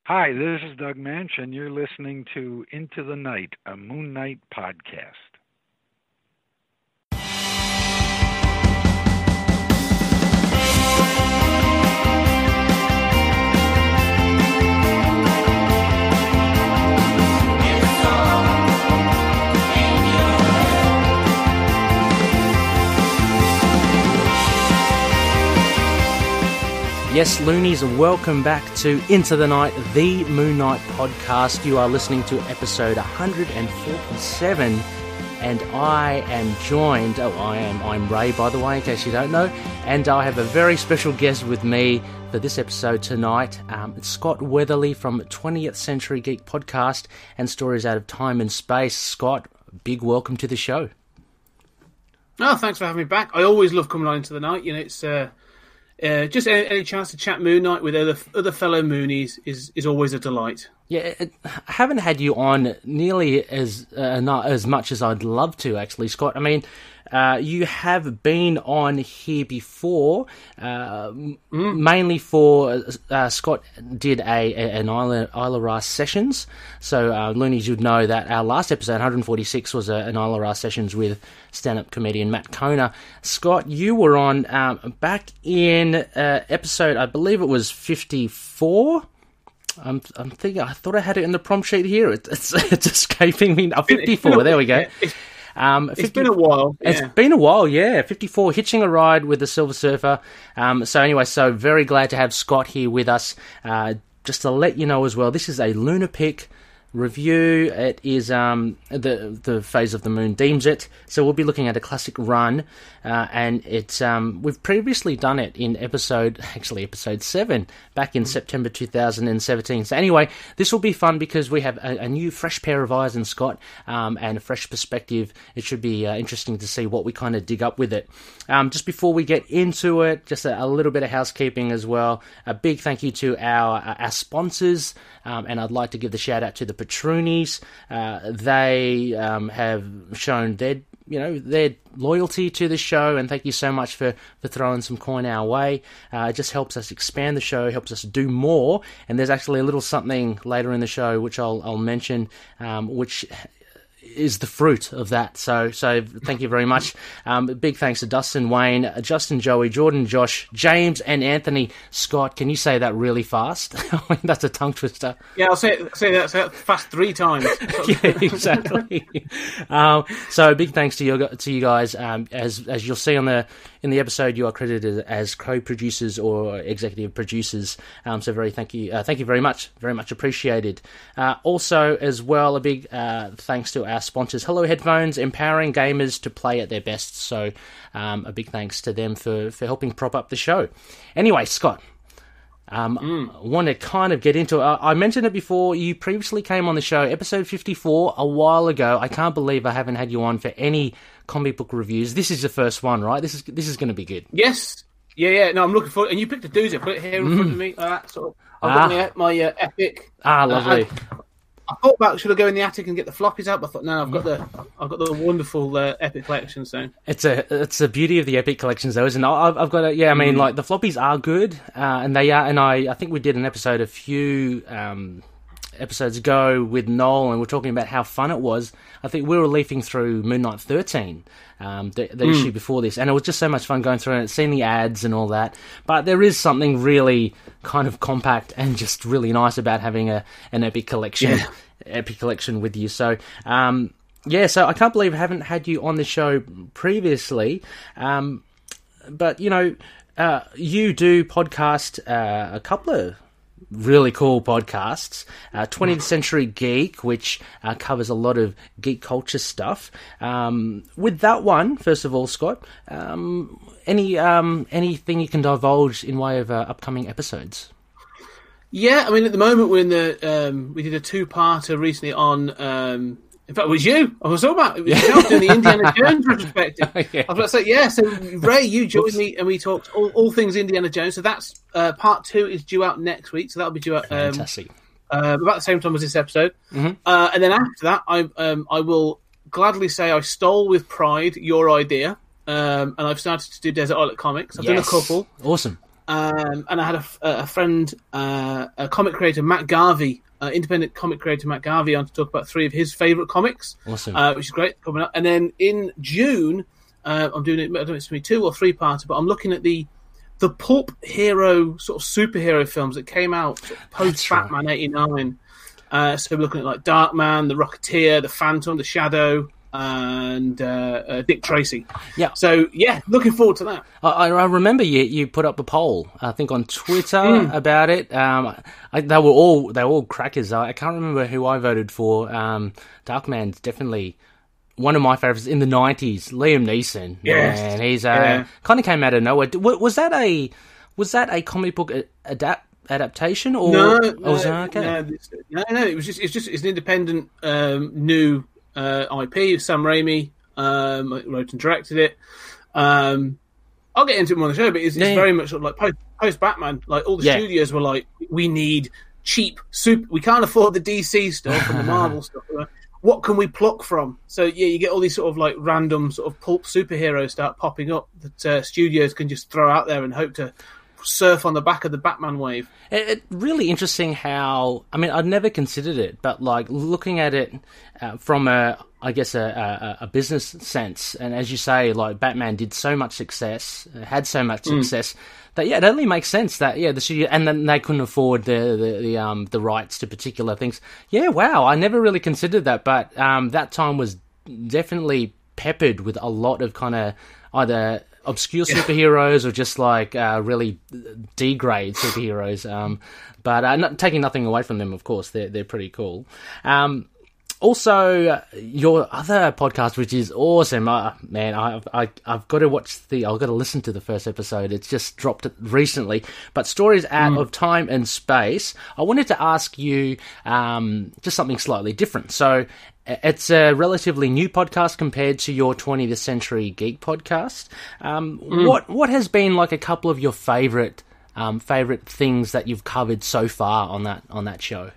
Hi, this is Doug Moench, and you're listening to Into the Night, a Moon Knight podcast. Yes, Loonies, welcome back to Into the Night, the Moon Knight podcast. You are listening to episode 147, and I am joined, I'm Ray, by the way, in case you don't know, and I have a very special guest with me for this episode tonight. It's Scott Weatherly from 20th Century Geek podcast and Stories Out of Time and Space. Scott, big welcome to the show. Oh, thanks for having me back. I always love coming on Into the Night. You know, it's just any chance to chat Moon Knight with other fellow Moonies is always a delight. Yeah, I haven't had you on nearly not as much as I'd love to, actually, Scott. I mean, you have been on here before, mainly for Scott did an Isla Ras Sessions. So, Loonies, you'd know that our last episode, 146, was an Isla Ras Sessions with stand-up comedian Matt Kona. Scott, you were on back in episode, I believe it was 54. I'm thinking, I thought I had it in the prompt sheet here. It's escaping me. 54, there we go. It's been a while. Yeah. It's been a while, yeah. 54, Hitching a Ride with the Silver Surfer. So very glad to have Scott here with us. Just to let you know as well, this is a LUNAR-PICK review. It is the phase of the moon deems it. So we'll be looking at a classic run, and it's we've previously done it in episode 7 back in September 2017. So anyway, this will be fun because we have a new fresh pair of eyes in Scott, and a fresh perspective. It should be interesting to see what we kind of dig up with it. Just before we get into it, just a little bit of housekeeping as well. A big thank you to our sponsors, and I'd like to give the shout out to the Patronies. They have shown their loyalty to the show, and thank you so much for throwing some coin our way. It just helps us expand the show, helps us do more, and there's actually a little something later in the show which I'll mention, which is the fruit of that. So thank you very much. Big thanks to Dustin, Wayne, Justin, Joey, Jordan, Josh, James, and Anthony. Scott, can you say that really fast? I mean, that's a tongue twister. Yeah, I'll say that fast 3 times. Yeah, exactly. So big thanks to you guys. As you'll see in the episode, you are credited as co-producers or executive producers. So thank you very much appreciated. Also, as well, a big thanks to our sponsors, Hello Headphones, empowering gamers to play at their best. So a big thanks to them for helping prop up the show. Anyway, Scott, I want to kind of get into it. I mentioned it before. You previously came on the show, episode 54, a while ago. I can't believe I haven't had you on for any comic book reviews. This is the first one, right? This is going to be good. Yes. Yeah. No, I'm looking forward. And you picked a doozy. Put it here in front of me. I've got my epic. Lovely. I thought about should I go in the attic and get the floppies out, but I thought no, I've got the wonderful epic collection. So it's a beauty of the epic collections, though, isn't it? I've got it. Yeah, I mean, like the floppies are good, and they are. And I think we did an episode a few episodes ago with Noel, and we're talking about how fun it was. I think we were leafing through Moon Knight 13. The issue before this, and it was just so much fun going through it, seeing the ads and all that. But there is something really kind of compact and just really nice about having an epic collection, with you. So, so I can't believe I haven't had you on the show previously. But you do podcast a couple of really cool podcasts. 20th Century Geek, which covers a lot of geek culture stuff. With that one, first of all, Scott, anything you can divulge in way of upcoming episodes? Yeah, I mean, at the moment we're in the we did a 2-parter recently on. In fact, it was you. I was talking about it was you doing the Indiana Jones retrospective. Yeah. I was about to say, yeah. So Ray, you joined me, and we talked all things Indiana Jones. So that's part 2 is due out next week. So that'll be due out fantastic. About the same time as this episode. Mm-hmm. And then after that, I will gladly say I stole with pride your idea, and I've started to do Desert Island Comics. I've done a couple. Awesome. And I had a friend, a comic creator, Matt Garvey, independent comic creator Matt Garvey, on to talk about 3 of his favourite comics, awesome. Which is great coming up. And then in June, I'm doing it. I don't know if it's going to be 2 or 3-parter, but I'm looking at the pulp hero sort of superhero films that came out post Batman '89. So we're looking at like Darkman, The Rocketeer, The Phantom, The Shadow, and Dick Tracy. Yeah. So yeah, looking forward to that. I remember you put up a poll, I think on Twitter about it. They were all crackers. I can't remember who I voted for. Darkman's definitely one of my favourites in the 90s. Liam Neeson. Yes. Man, he's kind of came out of nowhere. Was that a comic book adaptation or no, okay? No. It's an independent new IP. Sam Raimi wrote and directed it. I'll get into it more on the show, but it's very much sort of like post Batman. Like all the studios were like, we need cheap super. We can't afford the DC stuff and the Marvel stuff. What can we pluck from? So yeah, you get all these sort of like random sort of pulp superheroes start popping up that studios can just throw out there and hope to surf on the back of the Batman wave. It's really interesting how, I mean, I'd never considered it, but like looking at it from a business sense, and as you say, like Batman did so much success, had so much success, that it only makes sense that the studio, and then they couldn't afford the rights to particular things. Yeah, wow, I never really considered that, but that time was definitely peppered with a lot of kind of either obscure superheroes or just like really D-grade superheroes, but not taking nothing away from them. Of course, they're pretty cool. Also, your other podcast, which is awesome, man. I've got to I've got to listen to the first episode. It's just dropped recently. But Stories Out of Time and Space. I wanted to ask you just something slightly different. So it's a relatively new podcast compared to your 20th Century Geek podcast. What has been like a couple of your favorite things that you've covered so far on that show?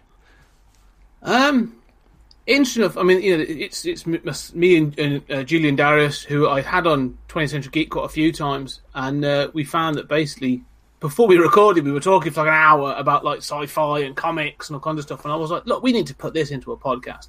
Interesting enough, I mean, it's me and Julian Darius, who I had on 20th Century Geek quite a few times, and we found that basically before we recorded, we were talking for like an hour about like sci-fi and comics and all kinds of stuff, and I was like, look, we need to put this into a podcast.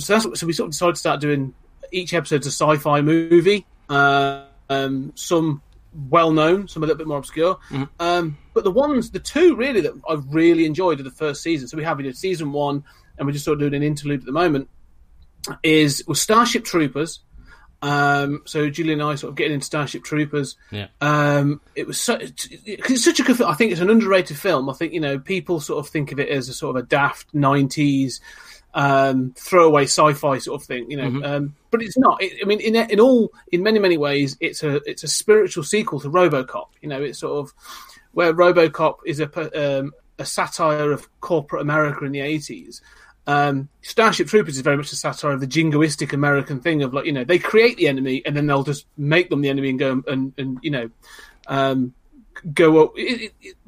So we sort of decided to start doing each episode's a sci-fi movie, some well-known, some a little bit more obscure, but the two really that I've really enjoyed are the first season. So we did season 1, and we're just sort of doing an interlude at the moment, was Starship Troopers. So Julian and I sort of getting into Starship Troopers. Yeah. It was it's such a good film. I think it's an underrated film. I think, people sort of think of it as a sort of a daft 90s throwaway sci-fi sort of thing, but it's not. In many ways, it's a spiritual sequel to RoboCop. It's sort of where RoboCop is a satire of corporate America in the 80s. Starship Troopers is very much a satire of the jingoistic American thing of like, they create the enemy and then they'll just make them the enemy and go and go up.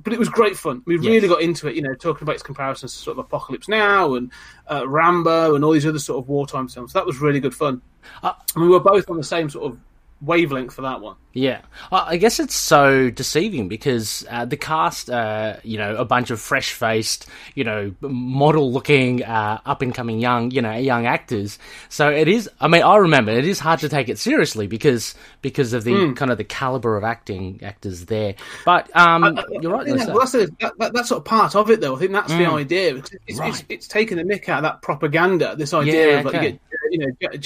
But it was great fun. We really got into it, talking about its comparisons to sort of Apocalypse Now and Rambo and all these other sort of wartime films. So that was really good fun. And we were both on the same sort of wavelength for that one. Yeah. I guess it's so deceiving because the cast, a bunch of fresh-faced, model-looking, up-and-coming young actors. So it is, I remember, it is hard to take it seriously because of the kind of the caliber of actors there. But you're right. That's sort of part of it, though. I think that's the idea. It's taking the mick out of that propaganda, this idea of like, you get,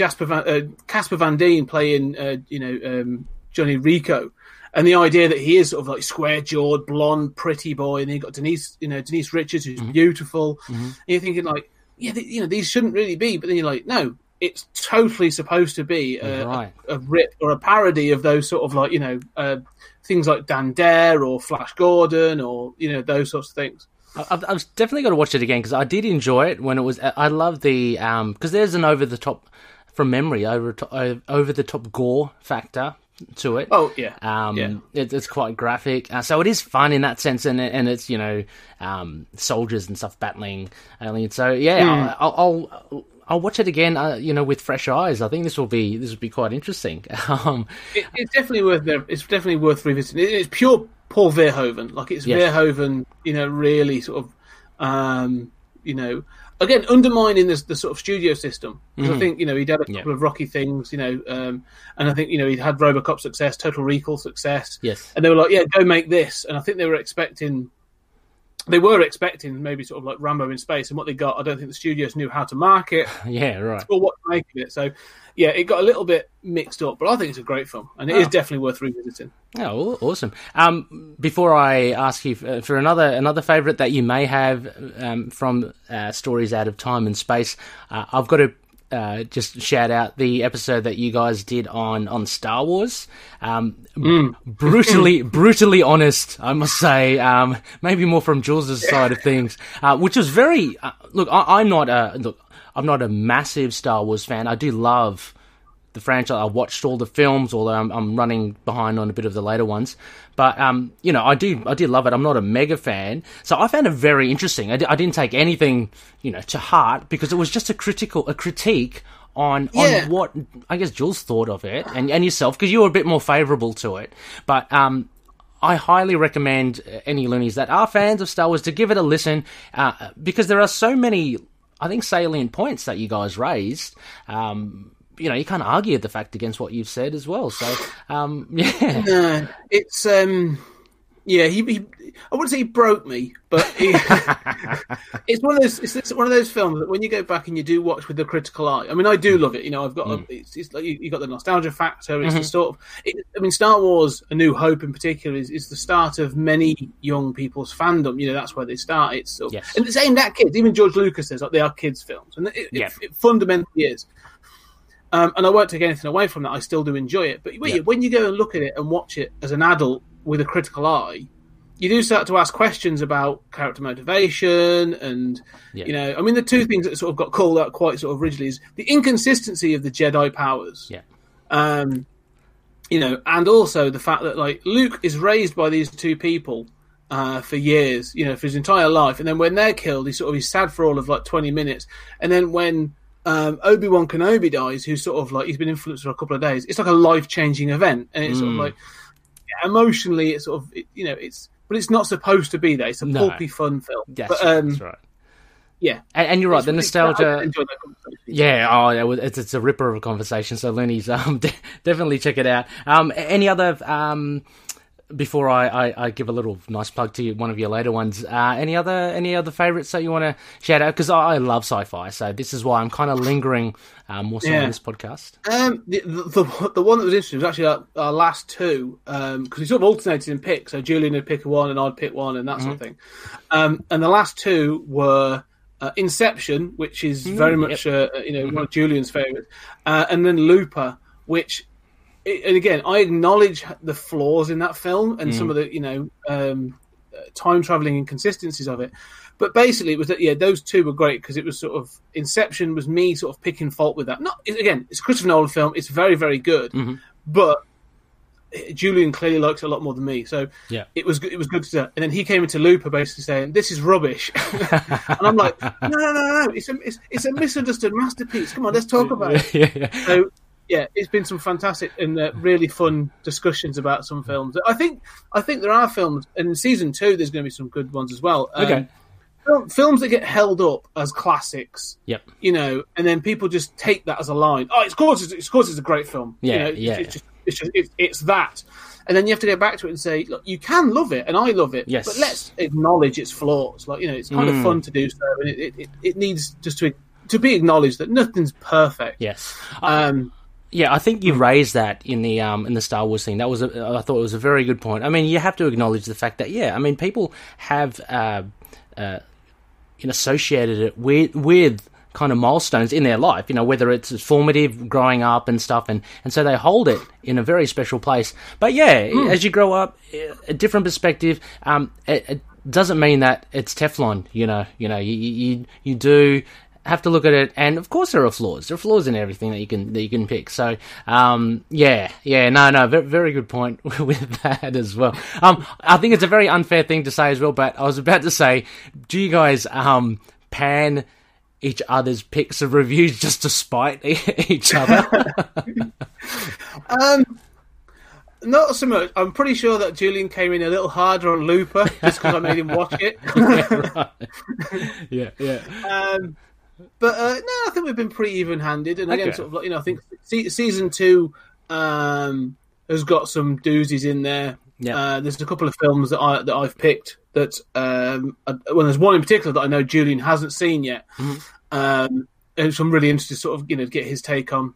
Casper Van Dien playing, Johnny Rico, and the idea that he is sort of like square-jawed, blonde, pretty boy, and then you've got Denise Richards, who's beautiful. And you're thinking like, these shouldn't really be, but then you're like, no, it's totally supposed to be a rip or a parody of those sort of like, things like Dan Dare or Flash Gordon or, those sorts of things. I've definitely got to watch it again because I did enjoy it when it was. I love the because there's an over the top gore factor to it. Oh yeah, it's quite graphic, so it is fun in that sense, and it's soldiers and stuff battling aliens. So I'll watch it again, with fresh eyes. I think this will be quite interesting. It's definitely worth revisiting. It's pure Paul Verhoeven. Like, it's Verhoeven, really sort of, again, undermining the sort of studio system. Because I think, he'd had a couple of rocky things, and I think, he'd had RoboCop success, Total Recall success. Yes. And they were like, yeah, go make this. And I think they were expecting maybe sort of like Rambo in space, and what they got, I don't think the studios knew how to market. Yeah, right. Or what to make of it. So, yeah, it got a little bit mixed up, but I think it's a great film, and it is definitely worth revisiting. Oh, awesome. Before I ask you for another favourite that you may have from Stories Out of Time and Space, I've got to just shout out the episode that you guys did on Star Wars. Brutally honest, I must say. Maybe more from Jules' side of things, which was very. Look, I'm not a massive Star Wars fan. I do love the franchise. I watched all the films, although I'm running behind on a bit of the later ones. But I did love it. I'm not a mega fan, so I found it very interesting. I didn't take anything, to heart, because it was just a critique on what I guess Jules thought of it, and yourself, because you were a bit more favourable to it. But I highly recommend any loonies that are fans of Star Wars to give it a listen, because there are so many, I think, salient points that you guys raised. You can't argue the fact against what you've said as well. So, yeah. No, it's, he I wouldn't say he broke me, but it's one of those films that when you go back and you do watch with the critical eye, I mean, I do love it. I've got, it's like you got the nostalgia factor. It's the sort of, Star Wars: A New Hope in particular is the start of many young people's fandom. That's where they start. It's sort of, and it's aimed at kids. Even George Lucas says, like, they are kids' films, and it fundamentally is. And I won't take anything away from that. I still do enjoy it. But when you go and look at it and watch it as an adult with a critical eye, you do start to ask questions about character motivation and, the two things that sort of got called out quite sort of originally is the inconsistency of the Jedi powers. Yeah. And also the fact that, like, Luke is raised by these two people for years, for his entire life. And then when they're killed, he's sad for all of, like, 20 minutes. And then when Obi-Wan Kenobi dies, who's sort of like, he's been influenced for a couple of days, it's like a life-changing event, and it's sort of like, emotionally, it's sort of, but it's not supposed to be that. It's a pulpy, fun film. That's right. Yeah, and you're right. The nostalgia. It's a ripper of a conversation. So, Loonies, definitely check it out. Any other? Before I give a little nice plug to one of your later ones, any other favourites that you want to shout out? Because I love sci-fi, so this is why I'm kind of lingering more so on this podcast. The one that was interesting was actually our last two, because we sort of alternated in picks. So Julian would pick one, and I'd pick one, and that sort of thing. And the last two were Inception, which is very much one of Julian's favourites, and then Looper, which. And again, I acknowledge the flaws in that film and some of the, time traveling inconsistencies of it. But basically, it was that, those two were great because it was sort of, Inception was me sort of picking fault with that. It's a Christopher Nolan film. It's very, very good. But Julian clearly likes it a lot more than me. So it was good to do. And then he came into Looper basically saying, this is rubbish. And I'm like, no. It's a misunderstood masterpiece. Come on, let's talk about it. So, it's been some fantastic and really fun discussions about some films. I think there are films, and in season 2 there's going to be some good ones as well. Films that get held up as classics. Yep. And then people just take that as a line. Oh, of course it's a great film. It's that. And then you have to go back to it and say, look, you can love it, and I love it. Yes. But let's acknowledge its flaws. Like, it's kind of fun to do so, and it needs just to be acknowledged that nothing's perfect. Yes. I think you raised that in the Star Wars thing. I thought it was a very good point. I mean, you have to acknowledge the fact that people have associated it with kind of milestones in their life. Whether it's formative, growing up and stuff, and so they hold it in a very special place. But as you grow up, a different perspective. It doesn't mean that it's Teflon. You do have to look at it, and of course there are flaws. There are flaws in everything that you can pick. So, very good point with that as well. I think it's a very unfair thing to say as well, but I was about to say, do you guys pan each other's picks of reviews just to spite each other? Not so much. I'm pretty sure that Julian came in a little harder on Looper just because I made him watch it. Yeah. But no, I think we've been pretty even-handed, and again, sort of like, I think season 2 has got some doozies in there. Yeah. There's a couple of films that I've picked that there's one in particular that I know Julian hasn't seen yet, and so I'm really interested to sort of get his take on.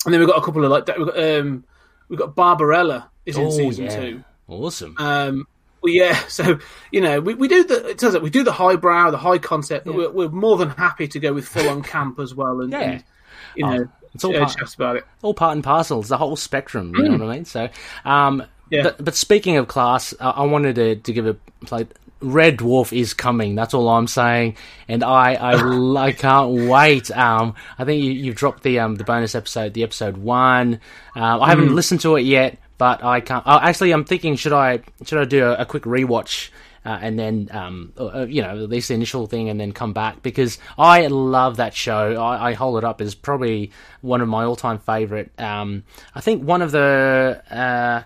And then we've got a couple of we've got Barbarella is in season 2. Awesome. Well, yeah, so we do it turns out we do the highbrow, the high concept, but we're more than happy to go with full on camp as well, and it's all just about it. All part and parcel. It's the whole spectrum. You know what I mean? So, but speaking of class, I wanted to give a play. Red Dwarf is coming. That's all I'm saying, and I can't wait. I think you've dropped the bonus episode, the episode 1. I haven't listened to it yet, but I can't. Actually, I'm thinking should I do a quick rewatch and then at least the initial thing, and then come back, because I love that show. I hold it up as probably one of my all-time favorite. I think one of the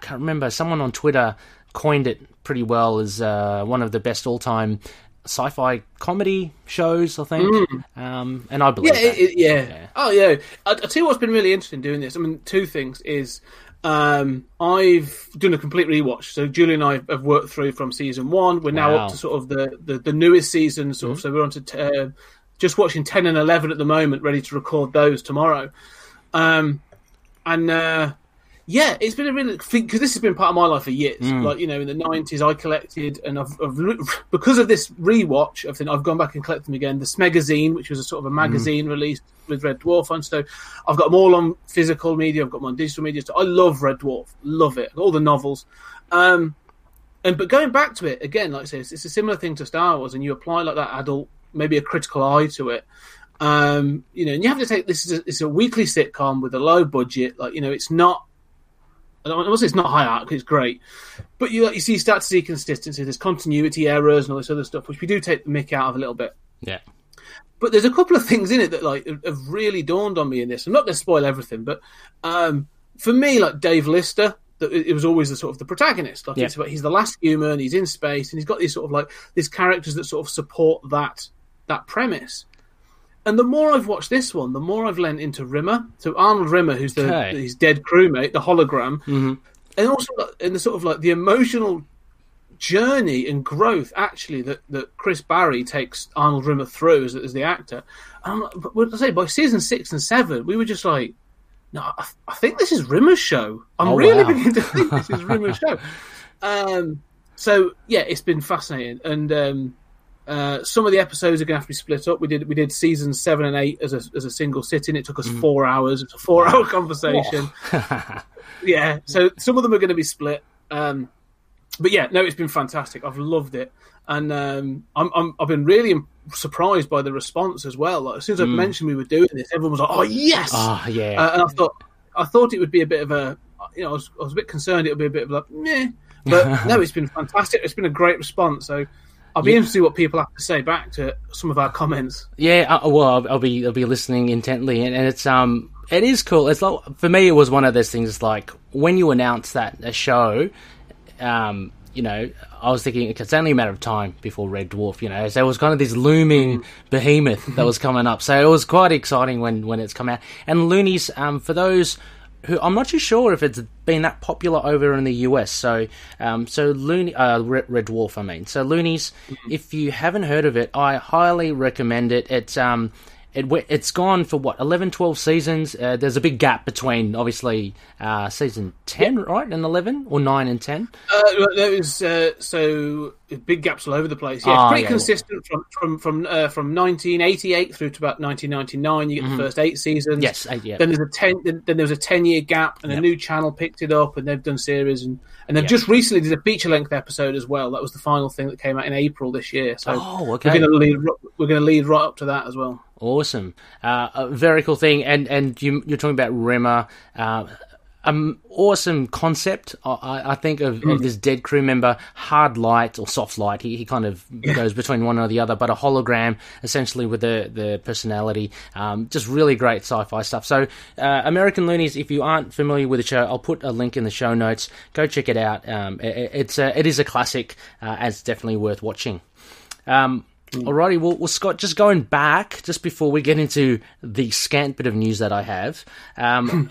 can't remember, someone on Twitter coined it pretty well as one of the best all-time sci-fi comedy shows, I think. And I believe that. Oh, yeah. I'll tell you what's been really interesting doing this. I mean, two things is I've done a complete rewatch. So Julie and I have worked through from season 1. We're now up to sort of the newest season. Sort of, so we're on to just watching 10 and 11 at the moment, ready to record those tomorrow. Yeah, it's been a really, because this has been part of my life for years. Like, in the 90s, I collected, and I've because of this rewatch, I've gone back and collected them again. The Smegazine, which was a sort of a magazine released with Red Dwarf on. So I've got them all on physical media. I've got them on digital media. So I love Red Dwarf, love it, all the novels. But going back to it again, like I say, it's a similar thing to Star Wars, and you apply like that adult, maybe a critical eye to it. And you have to take this is a weekly sitcom with a low budget. Like, it's not. I won't say it's not high art, it's great, but you start to see consistency. There's continuity errors and all this other stuff, which we do take the mick out of a little bit. Yeah. But there's a couple of things in it that have really dawned on me in this. I'm not going to spoil everything, but for me, like Dave Lister, it was always the sort of the protagonist. Like he's the last human, he's in space, and he's got these sort of like these characters that sort of support that premise. And the more I've watched this one, the more I've lent into Rimmer. So Arnold Rimmer, who's his dead crewmate, the hologram, and also in the sort of like the emotional journey and growth actually that Chris Barry takes Arnold Rimmer through as the actor. But what I say, by season 6 and 7, we were just like, no, I think this is Rimmer's show. I'm really beginning to think this is Rimmer's show. So yeah, it's been fascinating, and. Some of the episodes are going to have to be split up. We did seasons 7 and 8 as a single sitting. It took us 4 hours. It's a 4-hour conversation. Yeah, so some of them are going to be split. But yeah, no, it's been fantastic. I've loved it, and I've been really surprised by the response as well. Like, as soon as I mentioned we were doing this, everyone was like, "Oh yes!" And I thought it would be a bit of a, I was a bit concerned it would be a bit of like, meh. But no, it's been fantastic. It's been a great response. So. I'll be interested to see what people have to say back to some of our comments. Yeah, well, I'll be listening intently, and it's it is cool. It's like, for me, it was one of those things. Like when you announce that a show, I was thinking it's only a matter of time before Red Dwarf. So there was kind of this looming behemoth that was coming up. So it was quite exciting when it's come out. And Loonies, for those who I'm not too sure if it's been that popular over in the US. So Red Dwarf, I mean. So Loonies, if you haven't heard of it, I highly recommend it. It's gone for 11, 12 seasons. There's a big gap between obviously season 10, right, and 11, or 9 and 10. There was so big gaps all over the place. Yeah, it's pretty consistent from 1988 through to about 1999. You get the first 8 seasons. Yes, 8. Yeah. Then there was a 10-year gap, and a new channel picked it up, and they've done series, and they've just recently did a feature-length episode as well. That was the final thing that came out in April this year. So we're going to lead right up to that as well. Awesome. A very cool thing. And you're talking about Rimmer. Awesome concept. I think of this dead crew member, hard light or soft light. He kind of goes between one or the other, but a hologram essentially with the personality. Just really great sci-fi stuff. So American Loonies, if you aren't familiar with the show, I'll put a link in the show notes. Go check it out. It is a classic, and it's definitely worth watching. Alrighty, well, Scott, just going back, just before we get into the scant bit of news that I have,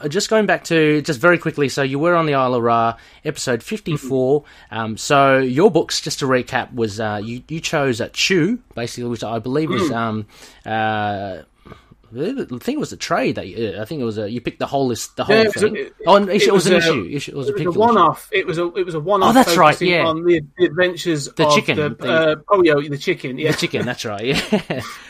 just going back to, just very quickly, so you were on the Isle of Ra, episode 54, so your books, just to recap, was, you chose Chu, basically, which I believe was, I think it was a trade that I think it was you picked the whole thing. It was an issue. It was a one-off. It was a one-off. Oh, that's right. Yeah, on the adventures the of chicken. the chicken. Yeah, the chicken. That's right.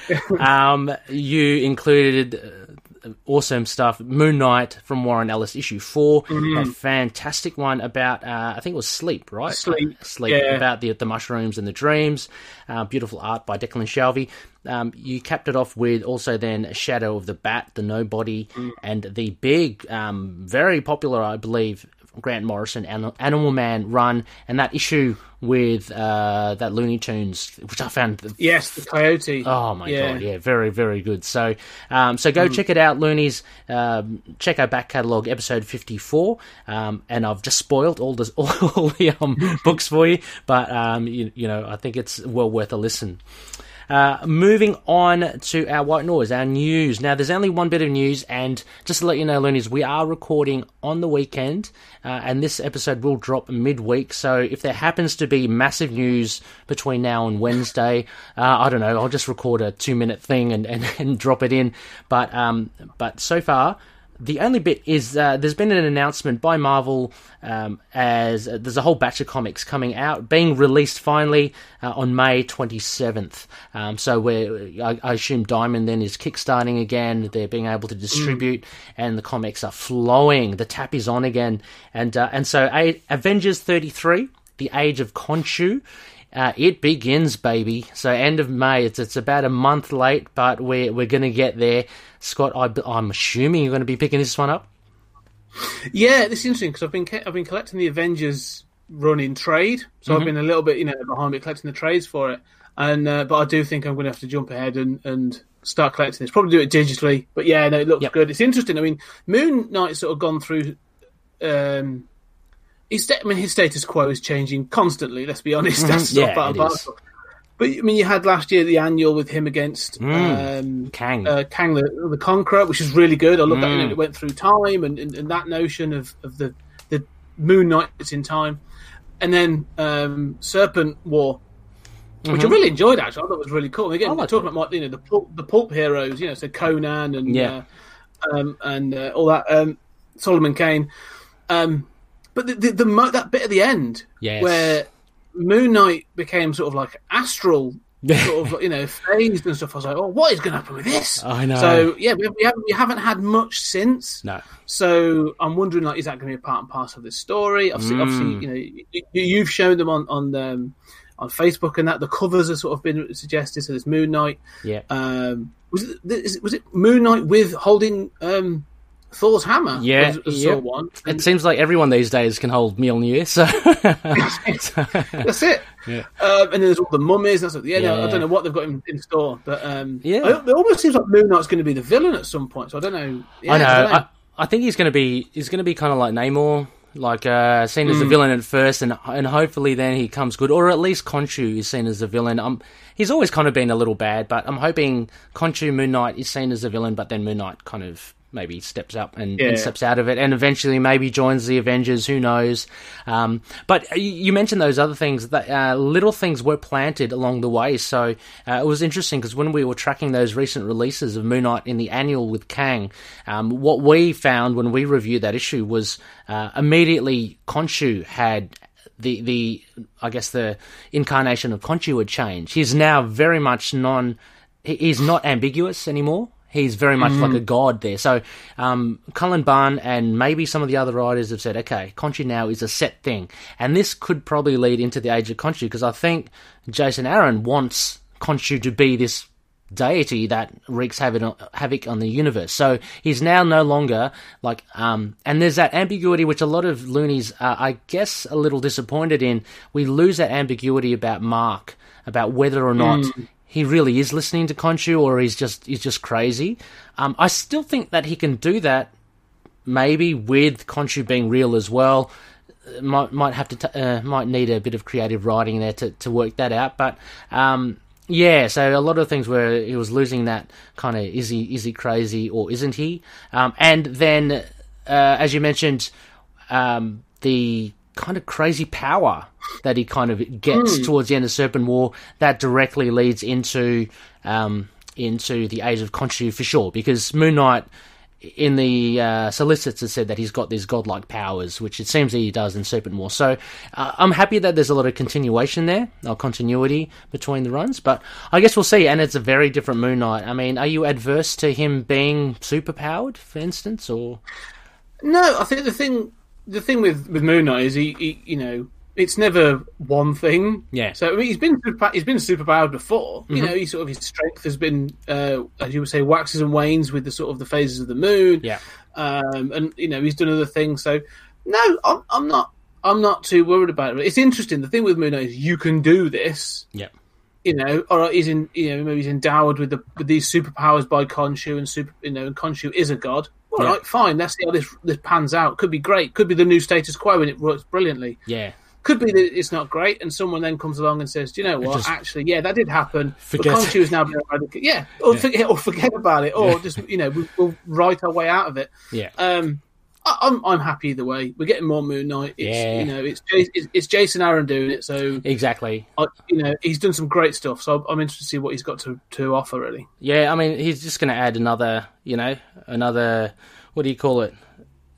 Yeah. You included awesome stuff. Moon Knight from Warren Ellis, issue 4. A fantastic one about I think it was sleep, right? Sleep. Yeah. About the mushrooms and the dreams. Beautiful art by Declan Shalvey. You capped it off with also then Shadow of the Bat, the Nobody, and the big, very popular, I believe, Grant Morrison Animal Man run, and that issue with that Looney Tunes, which I found... Yes, the Coyote. Oh, my God, yeah, very, very good. So go check it out, Loonies. Check our back catalogue, episode 54, and I've just spoiled all the books for you, but, you know, I think it's well worth a listen. Moving on to our white noise, our news. Now, there's only one bit of news, and just to let you know, Loonies, we are recording on the weekend, and this episode will drop midweek, so if there happens to be massive news between now and Wednesday, I don't know, I'll just record a 2-minute thing and drop it in, but so far, the only bit is there's been an announcement by Marvel as there's a whole batch of comics coming out, being released finally on May 27th. So I assume Diamond then is kickstarting again. They're being able to distribute, and the comics are flowing. The tap is on again, and so Avengers 33, The Age of Khonshu. It begins, baby. So end of May. It's about a month late, but we're going to get there. Scott, I'm assuming you're going to be picking this one up. Yeah, this is interesting because I've been collecting the Avengers run in trade, so I've been a little bit behind me collecting the trades for it, and but I do think I'm going to have to jump ahead and start collecting this. Probably do it digitally, but yeah, no, it looks good. It's interesting. I mean, Moon Knight's sort of gone through. His status quo is changing constantly. Let's be honest. That's But I mean, you had last year the annual with him against Chiang, the Conqueror, which is really good. I love that. It went through time and that notion of the Moon Knight that's in time, and then Serpent War, which I really enjoyed. Actually, I thought it was really cool. And again, we're talking about the pulp heroes, so Conan and all that, Solomon Kane. But that bit at the end, where Moon Knight became sort of like astral, sort of phased and stuff. I was like, oh, what is going to happen with this? I know. So yeah, we haven't had much since. No. So I'm wondering, like, is that going to be a part and parcel of this story? Obviously, you've shown them on Facebook, and that the covers have sort of been suggested. So there's Moon Knight. Yeah. Was it Moon Knight with holding Thor's hammer? Yeah, one. It seems like everyone these days can hold Mjolnir, so that's it. Yeah. And then there's all the mummies. I don't know what they've got in store, but it almost seems like Moon Knight's going to be the villain at some point. So I don't know. Yeah, I know. I think he's going to be kind of like Namor, like seen as a villain at first, and hopefully then he comes good, or at least Khonshu is seen as a villain. He's always kind of been a little bad, but I'm hoping Khonshu Moon Knight is seen as a villain, but then Moon Knight kind of maybe steps up and steps out of it, and eventually maybe joins the Avengers. Who knows? But you mentioned those other things, that little things were planted along the way. So it was interesting because when we were tracking those recent releases of Moon Knight in the annual with Chiang, what we found when we reviewed that issue was immediately Khonshu had the incarnation of Khonshu had changed. He's now very much he's not ambiguous anymore. He's very much like a god there. So Cullen Bunn and maybe some of the other writers have said, okay, Khonshu now is a set thing. And this could probably lead into the Age of Khonshu, because I think Jason Aaron wants Khonshu to be this deity that wreaks havoc on the universe. So he's now no longer like, and there's that ambiguity which a lot of loonies are, I guess, a little disappointed in. We lose that ambiguity about Mark, about whether or not he really is listening to Khonshu or he's just crazy. I still think that he can do that, maybe with Khonshu being real as well. Might have to might need a bit of creative writing there to work that out, but. Yeah, so a lot of things where he was losing that kind of is he crazy or isn't he? And then, as you mentioned, the kind of crazy power that he kind of gets towards the end of Serpent War, that directly leads into the Age of Khonshu for sure, because Moon Knight in the solicits has said that he's got these godlike powers, which it seems that he does in Serpent War. So I'm happy that there's a lot of continuation there, or continuity between the runs, but I guess we'll see, and it's a very different Moon Knight. I mean, are you adverse to him being superpowered, for instance, or...? No, I think the thing with Moon Knight is he you know, it's never one thing. Yeah. So I mean, he's been superpowered before. You know, his strength has been, as you would say, waxes and wanes with the sort of the phases of the moon. Yeah. And you know, he's done other things. So no, I'm not too worried about it. It's interesting. The thing with Moon Knight is you can do this. Yeah. You know, or maybe he's endowed with these superpowers by Khonshu, and Khonshu is a god. All right, fine. Let's see how this pans out. Could be great. Could be the new status quo, and it works brilliantly. Yeah. Could be that it's not great, and someone then comes along and says, "Do you know what? Actually, yeah, that did happen. But Khonshu is now being eradicated. Yeah, or forget about it, or just we'll write our way out of it. Yeah. I'm happy either way. We're getting more Moon Knight. It's Jason Aaron doing it, so exactly. He's done some great stuff. So I'm interested to see what he's got to offer. Really. Yeah, I mean, he's just going to add another what do you call it?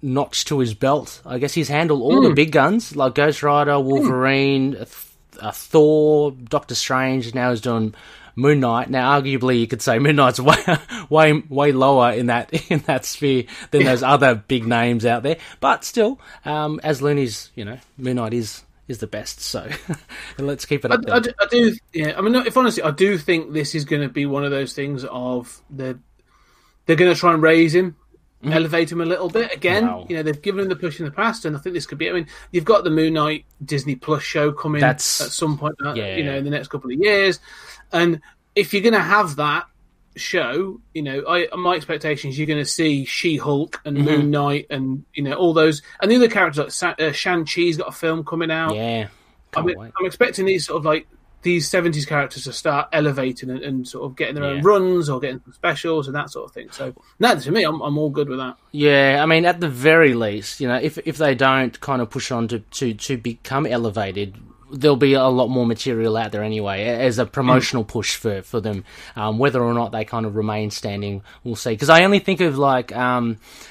Notch to his belt. I guess he's handled all the big guns like Ghost Rider, Wolverine, Thor, Doctor Strange. Now he's doing Moon Knight. Now, arguably, you could say Moon Knight's way lower in that sphere than those other big names out there. But still, as loonies, Moon Knight is the best. So let's keep it up there. I do. Yeah, I mean, if honestly, I do think this is going to be one of those things of they're going to try and raise him. Elevate him a little bit again. Wow. They've given him the push in the past, and I think this could be. I mean, you've got the Moon Knight Disney Plus show coming at some point, in the next couple of years. And if you're going to have that show, my expectation is you're going to see She-Hulk and Moon Knight and all those, and the other characters like Shang-Chi's got a film coming out. Yeah, I'm expecting these sort of like these 70s characters to start elevating and sort of getting their own runs or getting some specials and that sort of thing. So, no, to me, I'm all good with that. Yeah, I mean, at the very least, if they don't kind of push on to become elevated, there'll be a lot more material out there anyway as a promotional push for them. Whether or not they kind of remain standing, we'll see. Because I only think of like,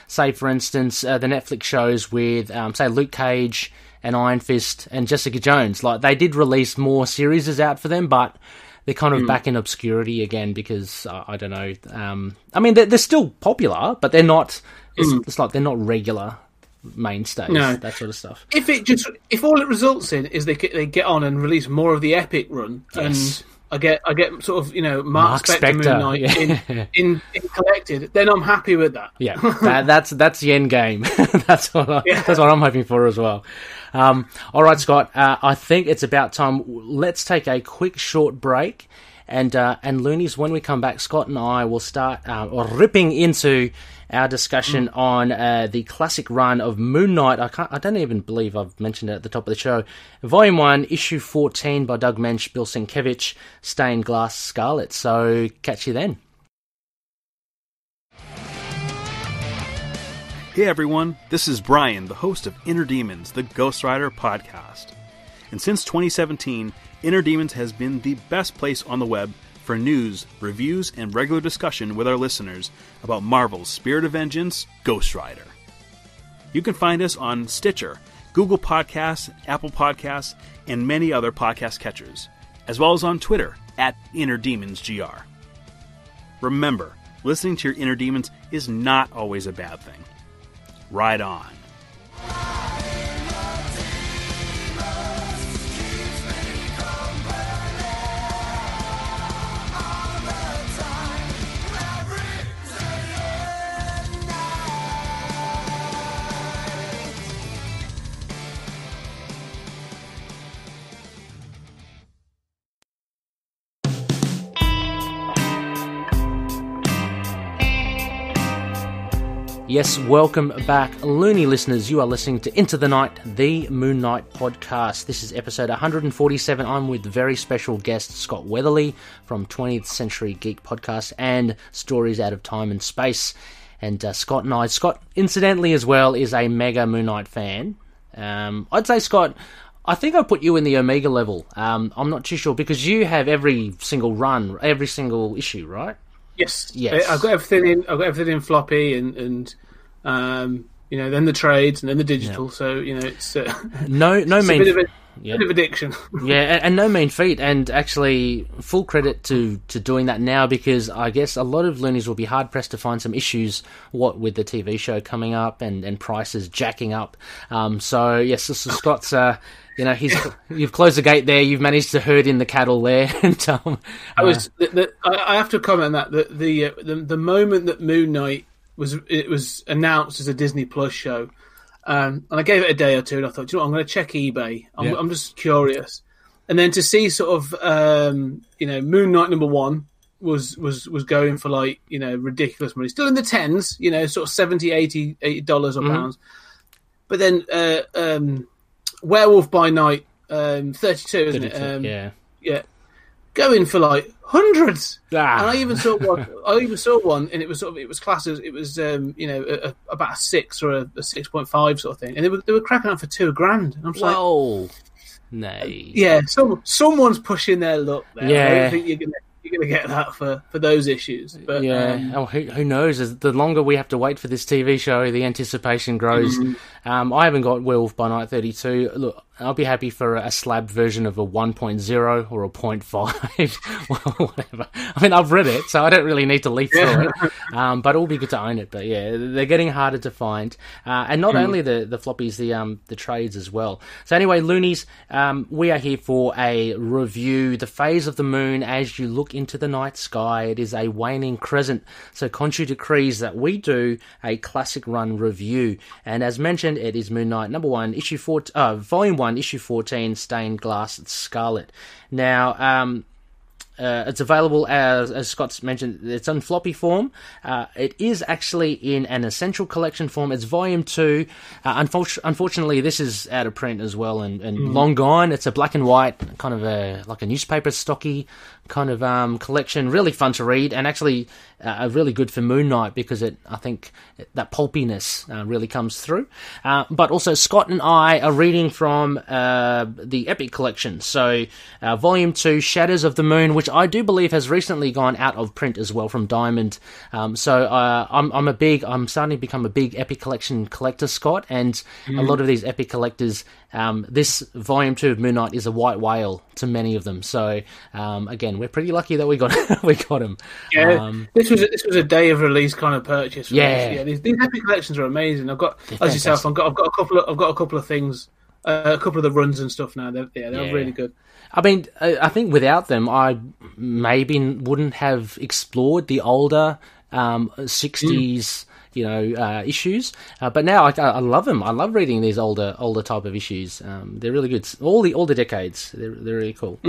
say, for instance, the Netflix shows with, say, Luke Cage and Iron Fist and Jessica Jones. Like, they did release more series out for them, but they're kind of back in obscurity again because, I don't know. I mean, they're still popular, but they're not, it's like they're not regular mainstays, that sort of stuff. If all it results in is they get on and release more of the Epic run, and I get sort of Mark Spector Moon Knight in collected, then I'm happy with that. Yeah, that's the end game. that's what I'm hoping for as well. All right, Scott. I think it's about time. Let's take a quick short break, and Loonies, when we come back, Scott and I will start ripping into our discussion on the classic run of Moon Knight. I don't even believe I've mentioned it at the top of the show. Volume 1, Issue 14 by Doug Moench, Bill Sienkiewicz, Stained Glass Scarlet. So, catch you then. Hey everyone, this is Brian, the host of Inner Demons, the Ghost Rider podcast. And since 2017, Inner Demons has been the best place on the web for news, reviews, and regular discussion with our listeners about Marvel's Spirit of Vengeance, Ghost Rider. You can find us on Stitcher, Google Podcasts, Apple Podcasts, and many other podcast catchers, as well as on Twitter @InnerDemonsGR. Remember, listening to your inner demons is not always a bad thing. Ride on. Yes, welcome back, Looney listeners. You are listening to Into the Night, the Moon Knight podcast. This is episode 147. I'm with very special guest Scott Weatherly from 20th Century Geek podcast and Stories Out of Time and Space. And Scott, incidentally as well, is a mega Moon Knight fan. I'd say, Scott, I think I put you in the Omega level. I'm not too sure because you have every single run, every single issue, right? Yes. I've got everything in floppy and then the trades and then the digital. Yeah. So it's no it's mean bit of addiction. Yeah, and no mean feat. And actually, full credit to doing that now because I guess a lot of loonies will be hard pressed to find some issues. What with the TV show coming up and prices jacking up. So yes, this is Scott's. You've closed the gate there. You've managed to herd in the cattle there. And I have to comment that the moment that Moon Knight was announced as a Disney Plus show, and I gave it a day or two, and I thought, I'm going to check eBay. I'm just curious, and then to see sort of Moon Knight #1 was going for ridiculous money, still in the tens, sort of $70, $80 or pounds, but then. Werewolf by Night, 32, isn't it? Yeah, going for hundreds. And I even saw one, and it was classed as about a 6 or a 6.5 sort of thing, and they were cracking up for $2,000. And I'm just whoa, nay. Yeah, someone's pushing their luck there. Yeah. I don't think you're going to get that for those issues. But who knows? As the longer we have to wait for this TV show, the anticipation grows. I haven't got Werewolf by Night 32. Look, I'll be happy for a slab version of a 1.0 or a 0.5, well, whatever. I mean, I've read it, so I don't really need to leaf through it. But it'll be good to own it. But yeah, they're getting harder to find, and not only the floppies, the trades as well. So anyway, loonies, we are here for a review. The phase of the moon as you look into the night sky. It is a waning crescent. So Khonshu decrees that we do a classic run review, and as mentioned, it is Moon Knight #1, issue 4, volume 1. Issue 14, Stained Glass SCARLET. Now, it's available, as Scott's mentioned, it's on floppy form. It is actually in an essential collection form. It's volume 2. Unfortunately, this is out of print as well and long gone. It's a black and white, kind of like a newspaper stocky kind of collection. Really fun to read, and actually really good for Moon Knight because I think that pulpiness really comes through. But also Scott and I are reading from the Epic collection. So volume 2, Shadows of the Moon, which I do believe has recently gone out of print as well from Diamond. I'm starting to become a big Epic collection collector, Scott, and a lot of these Epic collectors, this volume 2 of Moon Knight is a white whale to many of them. So again, we're pretty lucky that we got him. Yeah, this was a day of release kind of purchase. These Epic collections are amazing. I've got, as yourself, I've got a couple of things, a couple of the runs and stuff now. They're really good. I mean, I think without them, I maybe wouldn't have explored the older 60s. Issues. But now I love them. I love reading these older type of issues. They're really good. All the decades. They're really cool.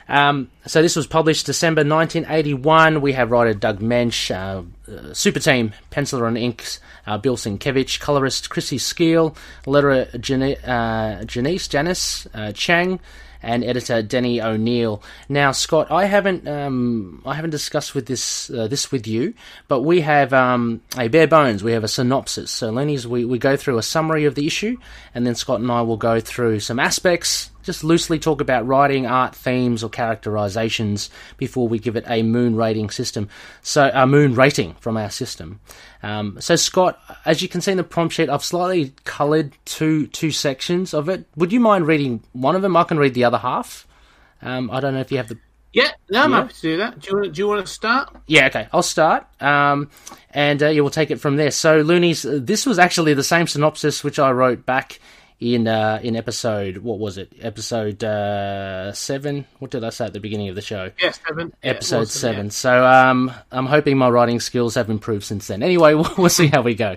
So this was published December 1981. We have writer Doug Moench, super team, penciler and inks, Bill Sienkiewicz, colorist Christie Scheele, letterer Janice, Chiang, and editor Denny O'Neill. Now, Scott, I haven't discussed with this with you, but we have a bare bones. We have a synopsis. So, Lenny's, we go through a summary of the issue, and then Scott and I will go through some aspects, just loosely talk about writing, art, themes, or characterizations before we give it a moon rating system. So, a moon rating from our system. So, Scott, as you can see in the prompt sheet, I've slightly coloured two sections of it. Would you mind reading one of them? I can read the other half. I don't know if you have the... Yeah, I'm happy to do that. Do you want to start? Yeah, okay, I'll start. And you will take it from there. So, Loonies, this was actually the same synopsis which I wrote back in episode, what was it? Episode 7? What did I say at the beginning of the show? Yeah, 7. Episode 7. Yeah. So I'm hoping my writing skills have improved since then. Anyway, we'll see how we go.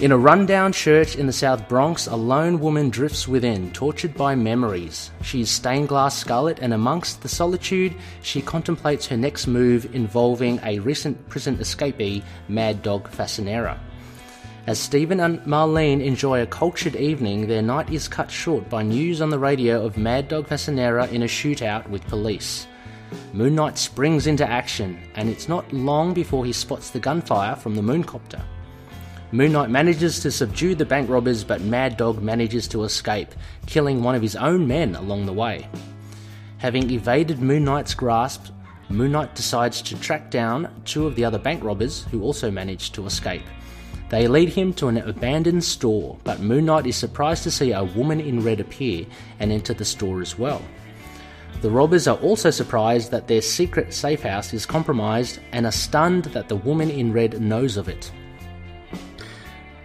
In a rundown church in the South Bronx, a lone woman drifts within, tortured by memories. She is stained glass SCARLET, and amongst the solitude, she contemplates her next move involving a recent prison escapee, Mad Dog Fascinera. As Stephen and Marlene enjoy a cultured evening, their night is cut short by news on the radio of Mad Dog Fascinera in a shootout with police. Moon Knight springs into action, and it's not long before he spots the gunfire from the Mooncopter. Moon Knight manages to subdue the bank robbers, but Mad Dog manages to escape, killing one of his own men along the way. Having evaded Moon Knight's grasp, Moon Knight decides to track down two of the other bank robbers who also manage to escape. They lead him to an abandoned store, but Moon Knight is surprised to see a woman in red appear and enter the store as well. The robbers are also surprised that their secret safe house is compromised and are stunned that the woman in red knows of it.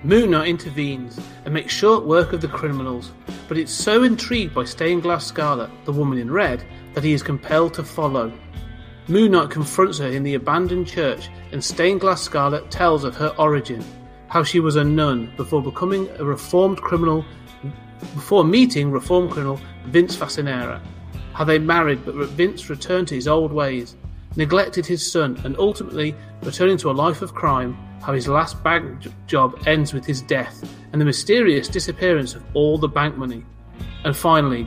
Moon Knight intervenes and makes short work of the criminals, but it's so intrigued by Stained Glass Scarlet, the woman in red, that he is compelled to follow. Moon Knight confronts her in the abandoned church, and Stained Glass Scarlet tells of her origin, how she was a nun before becoming a reformed criminal, before meeting reformed criminal Vince Fascinera, how they married but Vince returned to his old ways, neglected his son, and ultimately returning to a life of crime, how his last bank job ends with his death, and the mysterious disappearance of all the bank money. And finally,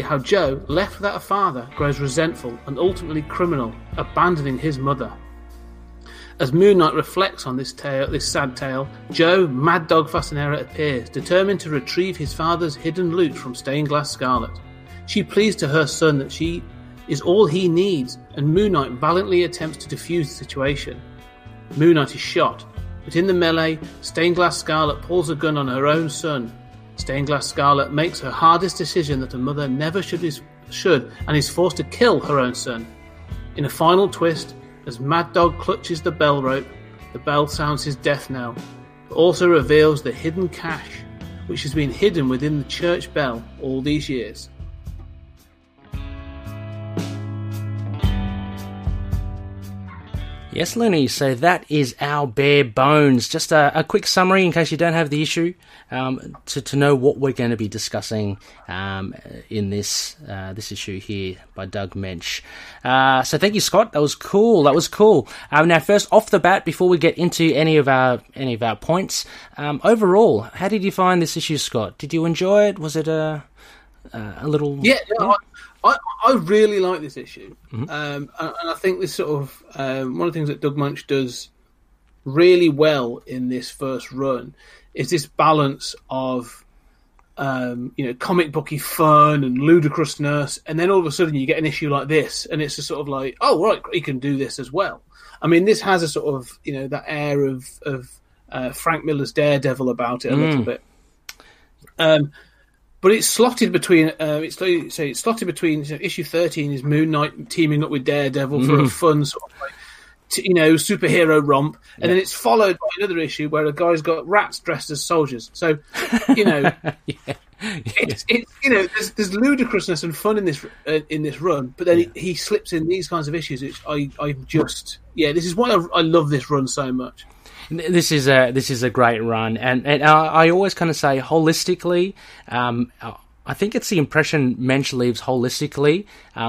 how Joe, left without a father, grows resentful and ultimately criminal, abandoning his mother. As Moon Knight reflects on this sad tale, Joe, Mad Dog Fascinera, appears, determined to retrieve his father's hidden loot from Stained Glass Scarlet. She pleads to her son that she is all he needs, and Moon Knight valiantly attempts to defuse the situation. Moon Knight is shot, but in the melee, Stained Glass Scarlet pulls a gun on her own son. Stained Glass Scarlet makes her hardest decision that a mother never should and is forced to kill her own son. In a final twist, as Mad Dog clutches the bell rope, the bell sounds his death knell, but also reveals the hidden cash, which has been hidden within the church bell all these years. Yes, Looney, so that is our bare bones. Just a quick summary in case you don't have the issue, to know what we're going to be discussing in this issue here by Doug Moench. So thank you, Scott. That was cool. Now, first off the bat, before we get into any of our points, overall, how did you find this issue, Scott? Did you enjoy it? Was it a little? Yeah. I really like this issue, and I think this sort of one of the things that Doug Moench does really well in this first run is this balance of comic booky fun and ludicrousness, and then all of a sudden you get an issue like this, and it's just sort of like, oh right, he can do this as well. I mean, this has a sort of that air of Frank Miller's Daredevil about it a little bit. But it's slotted between. It's slotted between. Issue 13 is Moon Knight teaming up with Daredevil for a fun sort of superhero romp, and then it's followed by another issue where a guy's got rats dressed as soldiers. So, there's ludicrousness and fun in this run, but then he slips in these kinds of issues, which this is why I love this run so much. This is a great run, and I always kind of say holistically. I think it's the impression Moench leaves holistically,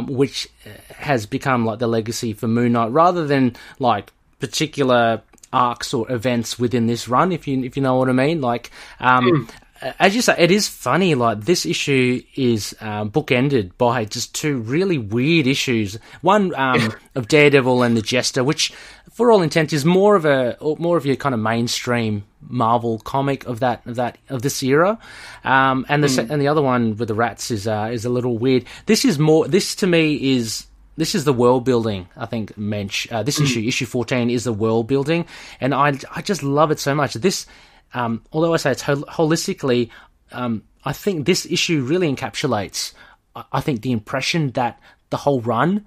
which has become like the legacy for Moon Knight, rather than like particular arcs or events within this run. If you know what I mean, like. As you say, it is funny, like, this issue is bookended by just two really weird issues. One of Daredevil and the Jester, which, for all intents, is more of your kind of mainstream Marvel comic of this era. And the other one with the rats is a little weird. This is the world building, I think, Moench. This issue 14, is the world building, and I just love it so much. This. Although I say it's holistically, I think this issue really encapsulates, I think, the impression that the whole run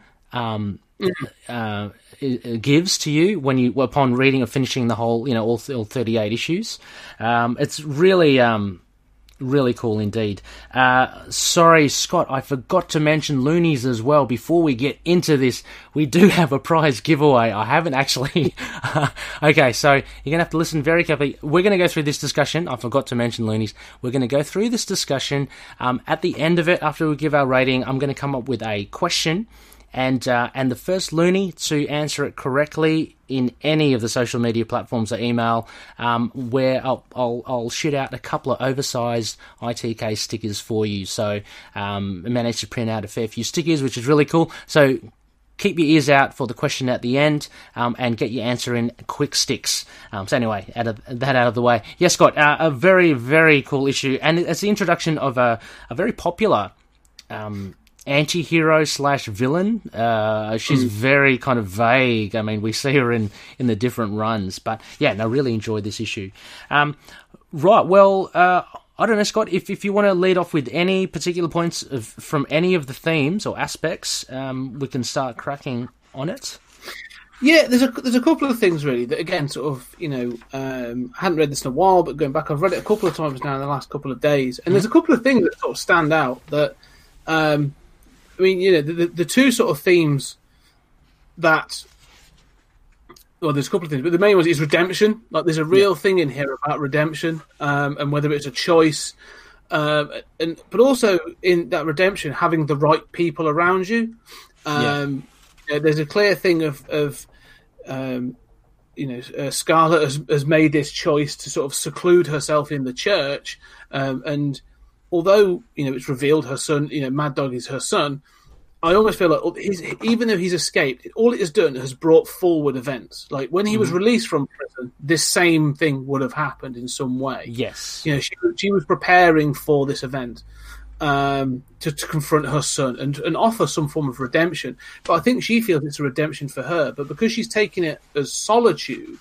gives to you upon reading or finishing the whole, all 38 issues. It's really, Really cool indeed. Sorry, Scott, I forgot to mention loonies as well. Before we get into this, we do have a prize giveaway. I haven't actually... Okay, so you're going to have to listen very carefully. We're going to go through this discussion. I forgot to mention loonies. We're going to go through this discussion. At the end of it, after we give our rating, I'm going to come up with a question. And the first loony to answer it correctly in any of the social media platforms or email, where I'll shoot out a couple of oversized ITK stickers for you. So I managed to print out a fair few stickers, which is really cool. So keep your ears out for the question at the end, and get your answer in quick sticks. So anyway, out of the way. Yes, Scott, a very, very cool issue. And it's the introduction of a very popular... anti-hero / villain. She's very kind of vague. I mean, we see her in the different runs, but yeah, no, really enjoyed this issue. Right, well, I don't know, Scott, if you want to lead off with any particular points from any of the themes or aspects, we can start cracking on it. Yeah, there's a couple of things really that, again, sort of, I hadn't read this in a while, but going back, I've read it a couple of times now in the last couple of days, and there's a couple of things that sort of stand out that, I mean, the two sort of themes that... Well, there's a couple of things, but the main one is redemption. Like, there's a real thing in here about redemption, and whether it's a choice, but also in that redemption, having the right people around you. There's a clear thing of Scarlet has made this choice to sort of seclude herself in the church, and although it's revealed her son, Mad Dog is her son, I almost feel like even though he's escaped, all it has done has brought forward events. Like when he was released from prison, this same thing would have happened in some way. Yes, she was preparing for this event to confront her son and offer some form of redemption. But I think she feels it's a redemption for her. But because she's taking it as solitude,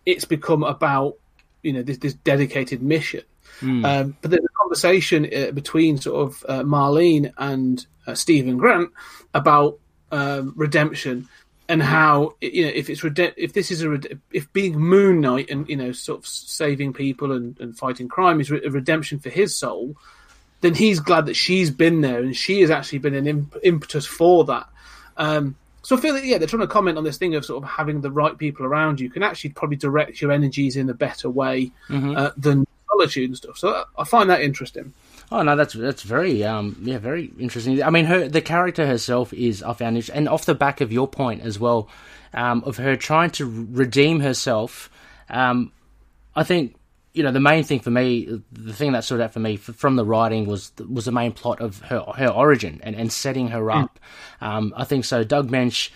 it's become about this dedicated mission. But there's a conversation between sort of Marlene and Stephen Grant about redemption and how if being Moon Knight and sort of saving people and fighting crime is a redemption for his soul, then he's glad that she's been there and she has actually been an impetus for that. So I feel that they're trying to comment on this thing of sort of having the right people around you can actually probably direct your energies in a better way than solitude and stuff. So I find that interesting. Oh no, that's very very interesting. I mean, the character herself is, I found interesting, and off the back of your point as well, of her trying to redeem herself. I think the main thing for me, the thing that stood out for me from the writing was the main plot of her origin and setting her up. I think so. Doug Moench,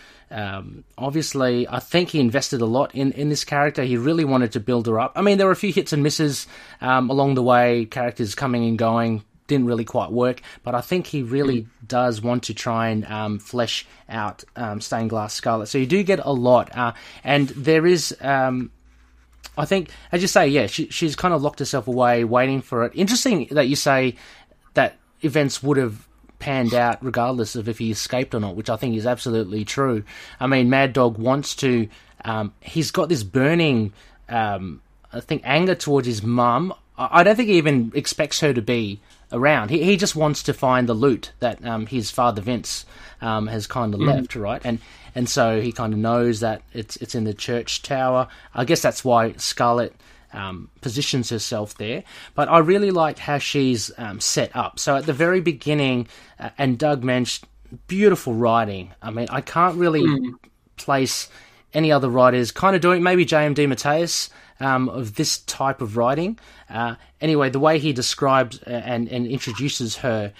obviously, I think he invested a lot in this character. He really wanted to build her up. I mean, there were a few hits and misses along the way, characters coming and going, didn't really quite work, but I think he really does want to try and flesh out Stained Glass Scarlet. So you do get a lot, and there is... I think, as you say, she's kind of locked herself away, waiting for it. Interesting that you say that events would have panned out regardless of if he escaped or not, which I think is absolutely true. I mean, Mad Dog wants to... he's got this burning, I think, anger towards his mum. I don't think he even expects her to be around. He just wants to find the loot that his father Vince has kind of left, right? And so he kind of knows that it's in the church tower. I guess that's why Scarlet positions herself there. But I really like how she's set up. So at the very beginning, and Doug Moench, beautiful writing. I mean, I can't really place any other writers kind of doing, maybe J.M. DeMatteis, of this type of writing. Anyway, the way he describes and introduces her...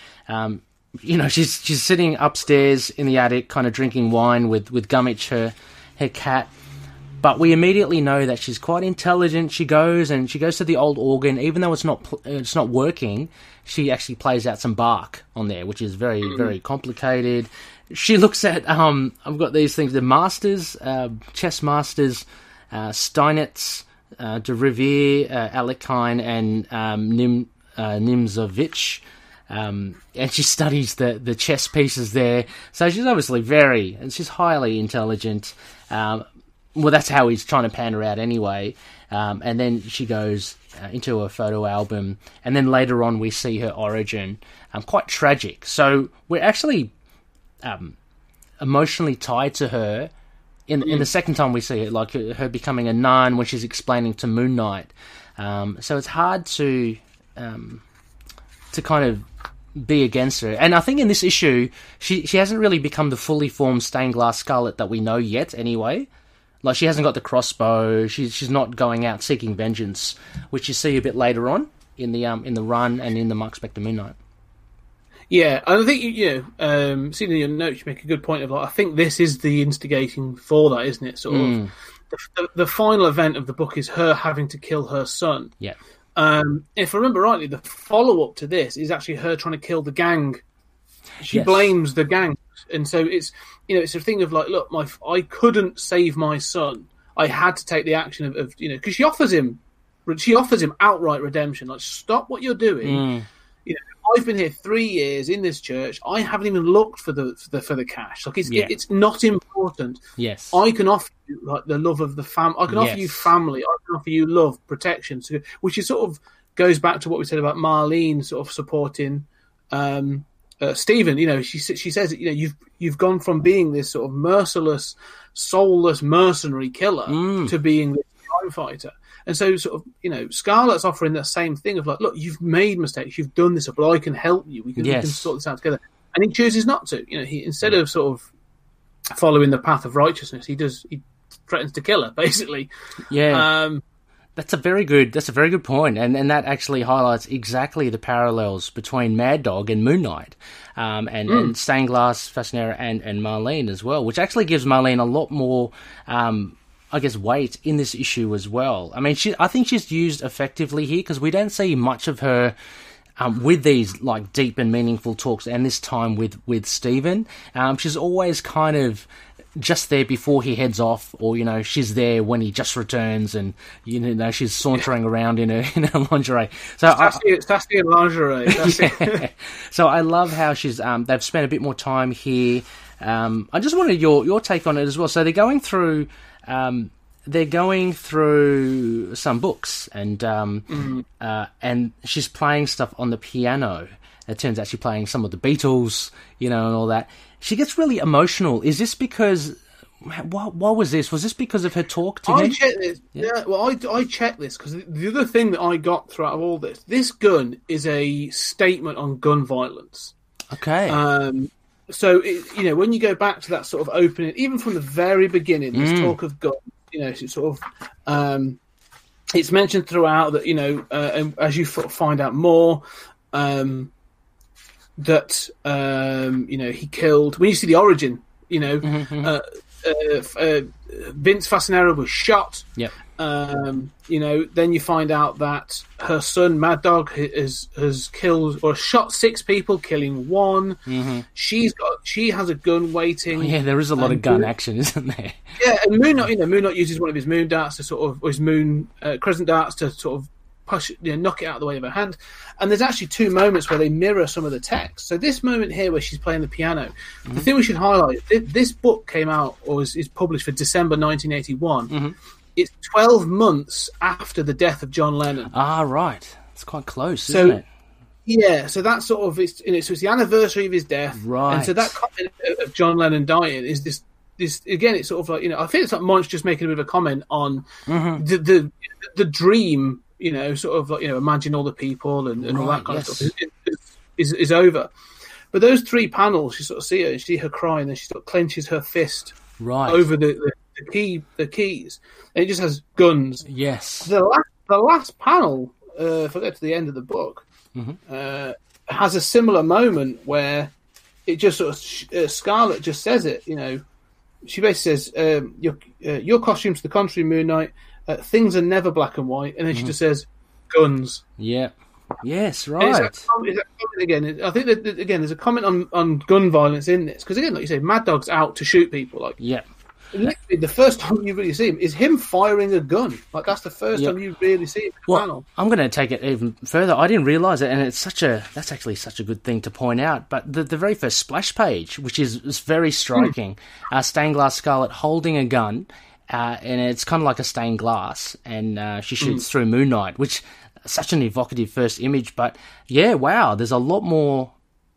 she's sitting upstairs in the attic, kind of drinking wine with Gummidge, her cat. But we immediately know that she's quite intelligent. She goes to the old organ, even though it's not working. She actually plays out some Bach on there, which is very, very complicated. She looks at I've got these things: the masters, chess masters, Steinitz, de Riviere, Alekhine, and Nimzovich. And she studies the chess pieces there. So she's obviously she's highly intelligent. Well, that's how he's trying to pan her out anyway. And then she goes, into a photo album, and then later on we see her origin. Quite tragic. So we're actually emotionally tied to her in the second time we see it, like her becoming a nun when she's explaining to Moon Knight. So it's hard to kind of be against her. And I think in this issue, she hasn't really become the fully formed stained glass Scarlet that we know yet anyway. Like, she hasn't got the crossbow, she's not going out seeking vengeance, which you see a bit later on in the run and in the Mark Spector Moon Knight. Yeah, and I think, seeing in your notes, you make a good point of, like, I think this is the instigating for that, isn't it? Sort of, the final event of the book is her having to kill her son. Yeah. If I remember rightly, the follow-up to this is actually her trying to kill the gang. She blames the gang. And so it's, it's a thing of, like, look, I couldn't save my son. I had to take the action of because she offers him outright redemption. Like, stop what you're doing. I've been here 3 years in this church. I haven't even looked for the cash. Like, it's not important. Yes, I can offer you, like, the love of the family. I can offer you family. I can offer you love, protection. So, which is sort of goes back to what we said about Marlene sort of supporting Stephen. She says that you've gone from being this sort of merciless, soulless mercenary killer to being this crime fighter. And so, sort of, Scarlet's offering that same thing of, like, look, you've made mistakes, you've done this, but I can help you. We can sort this out together. And he chooses not to. He, instead of sort of following the path of righteousness, he threatens to kill her, basically. Yeah. That's a very good point, and that actually highlights exactly the parallels between Mad Dog and Moon Knight, and Stained Glass, Fascinera, and Marlene as well, which actually gives Marlene a lot more, I guess, weight in this issue as well. I mean, I think she's used effectively here because we don't see much of her with these, like, deep and meaningful talks, and this time with Stephen. She's always kind of just there before he heads off, or she's there when he just returns, and she's sauntering around in her lingerie. So sassy in lingerie. So I love how she's they've spent a bit more time here. I just wanted your take on it as well. So they're going through some books, and she's playing stuff on the piano. It turns out she's playing some of the Beatles, and all that. She gets really emotional. Is this because... What was this? Was this because of her talk to him? I checked this. Yeah, well, I checked this because the other thing that I got throughout all this gun is a statement on gun violence. Okay. So, when you go back to that sort of opening, even from the very beginning, this talk of guns, it's sort of... it's mentioned throughout that, and as you find out more... that he killed. When you see the origin, Vince Fascinera was shot. Yep. Then you find out that her son Mad Dog has killed or shot 6 people, killing 1. Mm-hmm. She has a gun waiting. Oh, yeah, there is a lot of gun action, isn't there? Yeah, and Moon Knight uses one of his moon darts to sort of, or his moon crescent darts to sort of push, knock it out of the way of her hand. And there's actually 2 moments where they mirror some of the text. So this moment here where she's playing the piano, the thing we should highlight, this book came out or is published for December 1981. Mm-hmm. It's 12 months after the death of John Lennon. Ah, right. It's quite close, isn't it? Yeah, so that's sort of, so it's the anniversary of his death. Right. And so that comment of John Lennon dying is this again, it's sort of like, I think it's like Moench just making a bit of a comment on the dream, sort of like, imagine all the people and all that kind of stuff is over. But those 3 panels, you sort of see her, and you see her crying, and she sort of clenches her fist over the keys, and it just has guns. Yes. The last panel, if I get to the end of the book, has a similar moment where it just sort of Scarlet just says it. She basically says, "Your costume's the contrary, Moon Knight. Things are never black and white," and then she just says, "Guns." Yeah. Yes, right. Again, I think that again, there's a comment on gun violence in this because again, like you say, Mad Dog's out to shoot people. Like, literally, the first time you really see him is him firing a gun. Like, that's the first time you really see it. Well, I'm going to take it even further. I didn't realise it, and that's actually such a good thing to point out. But the very first splash page, which is very striking, stained glass Scarlet holding a gun. And it's kind of like a stained glass, and she shoots through Moon Knight, which such an evocative first image. But yeah, wow, there's a lot more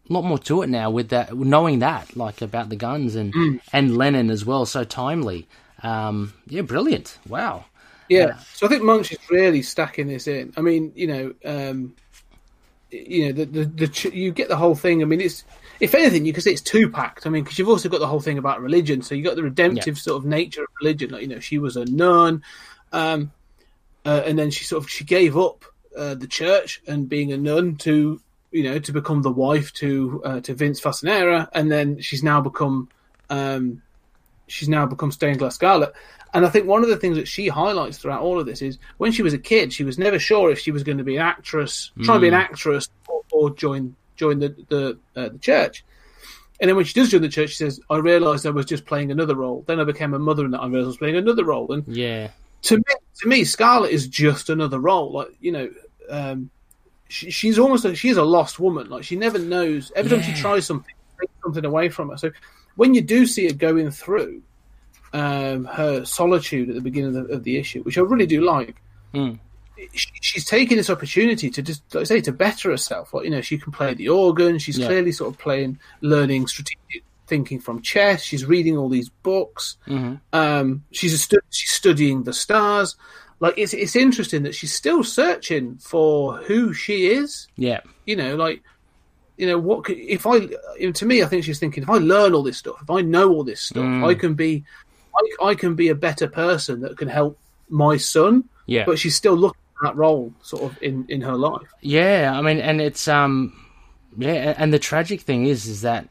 to it now with that, knowing that, like, about the guns and Lennon as well. So timely. Yeah, brilliant. Wow. Yeah. So I think Moench is really stacking this in. I mean, you get the whole thing. I mean, it's, if anything, you could say it's two-packed. I mean, because you've also got the whole thing about religion. So you got the redemptive sort of nature of religion. Like, she was a nun, and then she gave up the church and being a nun to become the wife to Vince Fasanera, and then she's now become Stained Glass Scarlet. And I think one of the things that she highlights throughout all of this is when she was a kid, she was never sure if she was going to be an actress, trying to be an actress, or join the church. And then when she does join the church, she says, "I realised I was just playing another role. Then I became a mother, and I realised I was playing another role." And to me, Scarlet is just another role. Like, she's almost like she's a lost woman. Like, she never knows. Every time she tries something, takes something away from her. So when you do see her going through her solitude at the beginning of the issue, which I really do like, she's taking this opportunity to just, like I say, to better herself. Like, she can play the organ. She's clearly sort of learning strategic thinking from chess. She's reading all these books. She's studying the stars. Like, it's interesting that she's still searching for who she is. Yeah. To me, I think she's thinking, if I learn all this stuff, if I know all this stuff, I can be a better person that can help my son. Yeah. But she's still looking at that role sort of in her life. Yeah. I mean, and it's, and the tragic thing is that,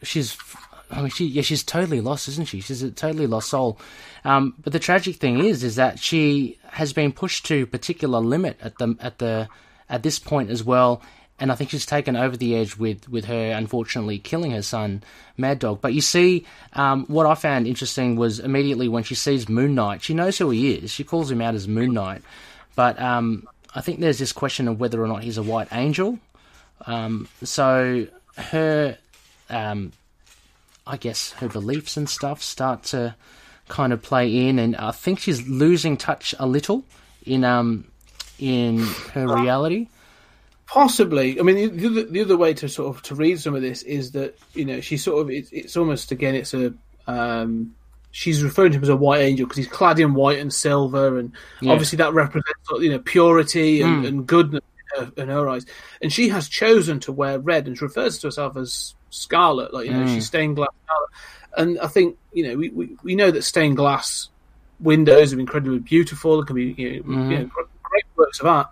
she's totally lost, isn't she? She's a totally lost soul. But the tragic thing is that she has been pushed to a particular limit at this point as well. And I think she's taken over the edge with her, unfortunately, killing her son, Mad Dog. But you see, what I found interesting was immediately when she sees Moon Knight, she knows who he is. She calls him out as Moon Knight. But I think there's this question of whether or not he's a white angel. So her, I guess, her beliefs and stuff start to kind of play in. And I think she's losing touch a little in her reality. Possibly. I mean, the other way to sort of to read some of this is that she sort of it's almost, again, it's a she's referring to him as a white angel because he's clad in white and silver, and obviously that represents purity and goodness in her eyes. And she has chosen to wear red, and she refers to herself as Scarlet, like she's stained glass Scarlet. And I think we know that stained glass windows are incredibly beautiful. It can be great works of art,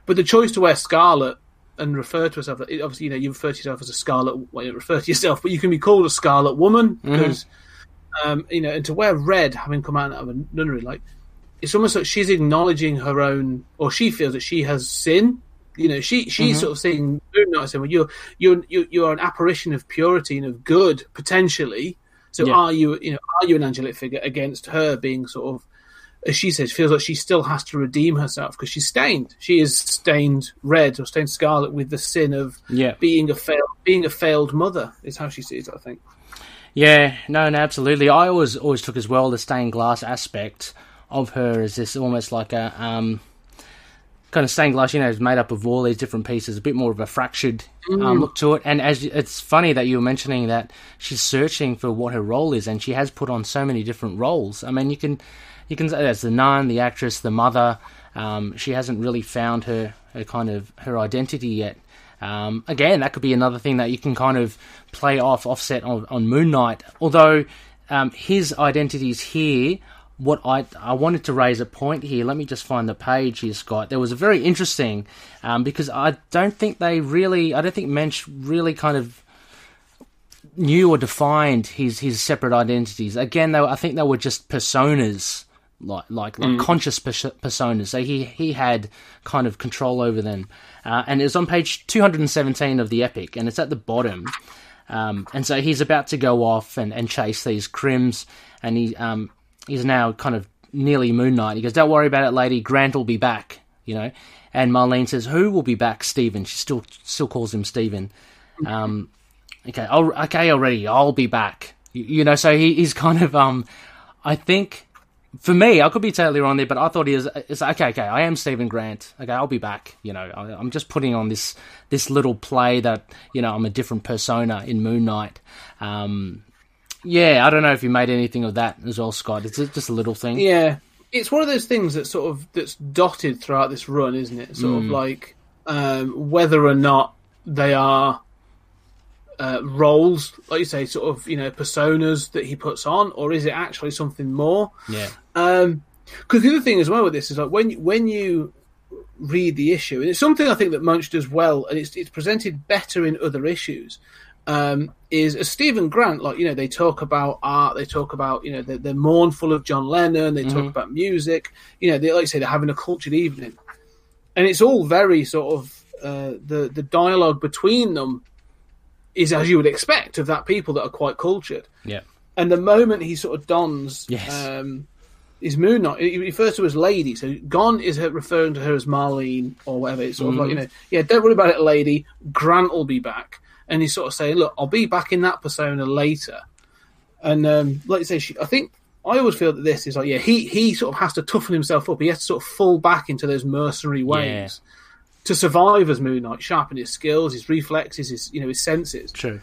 but the choice to wear scarlet and refer to herself, obviously, you refer to yourself as a scarlet. Well, you don't refer to yourself, but you can be called a scarlet woman because, and to wear red, having come out of a nunnery, like, it's almost like she's acknowledging her own, or she feels that she has sin. She's sort of saying, well, you're an apparition of purity and of good potentially. So are you an angelic figure against her being sort of, as she says, feels like she still has to redeem herself because she's stained. She is stained red or stained scarlet with the sin of being a failed mother. Is how she sees it, I think. Yeah, no, absolutely. I always took as well the stained glass aspect of her as this almost like a kind of stained glass, is made up of all these different pieces, a bit more of a fractured look to it. And it's funny that you were mentioning that she's searching for what her role is, and she has put on so many different roles. I mean, you can say that's the nun, the actress, the mother. She hasn't really found her identity yet. Again, that could be another thing that you can kind of play offset on Moon Knight. Although his identity is here. What I wanted to raise a point here. Let me just find the page here, Scott. There was a very interesting because I don't think Moench really kind of knew or defined his separate identities. Again, I think they were just personas, like conscious personas. So he had kind of control over them. And it's on page 217 of the epic, and it's at the bottom. And so he's about to go off and chase these crims, and he's now kind of nearly Moon Knight. He goes, "Don't worry about it, lady. Grant will be back." And Marlene says, "Who will be back, Stephen?" She still calls him Stephen. Okay, already, I'll be back. So he's kind of, I think for me, I could be totally wrong there, but I thought it's okay, I am Stephen Grant. Okay, I'll be back. You know, I'm just putting on this little play that, you know, I'm a different persona in Moon Knight. Yeah, I don't know if you made anything of that as well, Scott. It's just a little thing. Yeah, it's one of those things that's dotted throughout this run, isn't it? Sort of like whether or not they are roles, like you say, sort of, you know, personas that he puts on, or is it actually something more? Yeah. Because the other thing as well with this is like when you read the issue, and it's something I think that Moench does well, and it's presented better in other issues. Is as Stephen Grant, like, you know, they talk about art, they talk about, you know, they're mournful of John Lennon, they talk about music, you know, they, like you say, they're having a cultured evening, and it's all very sort of the dialogue between them is as you would expect of that people that are quite cultured. Yeah. And the moment he sort of dons his Moon Knight, he refers to her as lady. So Gon is referring to her as Marlene or whatever. It's sort of like, you know, yeah, don't worry about it, lady. Grant will be back. And he's sort of saying, look, I'll be back in that persona later. And like you say, I think I always feel that this is like, yeah, he sort of has to toughen himself up. He has to sort of fall back into those mercenary ways to survive as Moon Knight, sharpen his skills, his reflexes, his senses. True.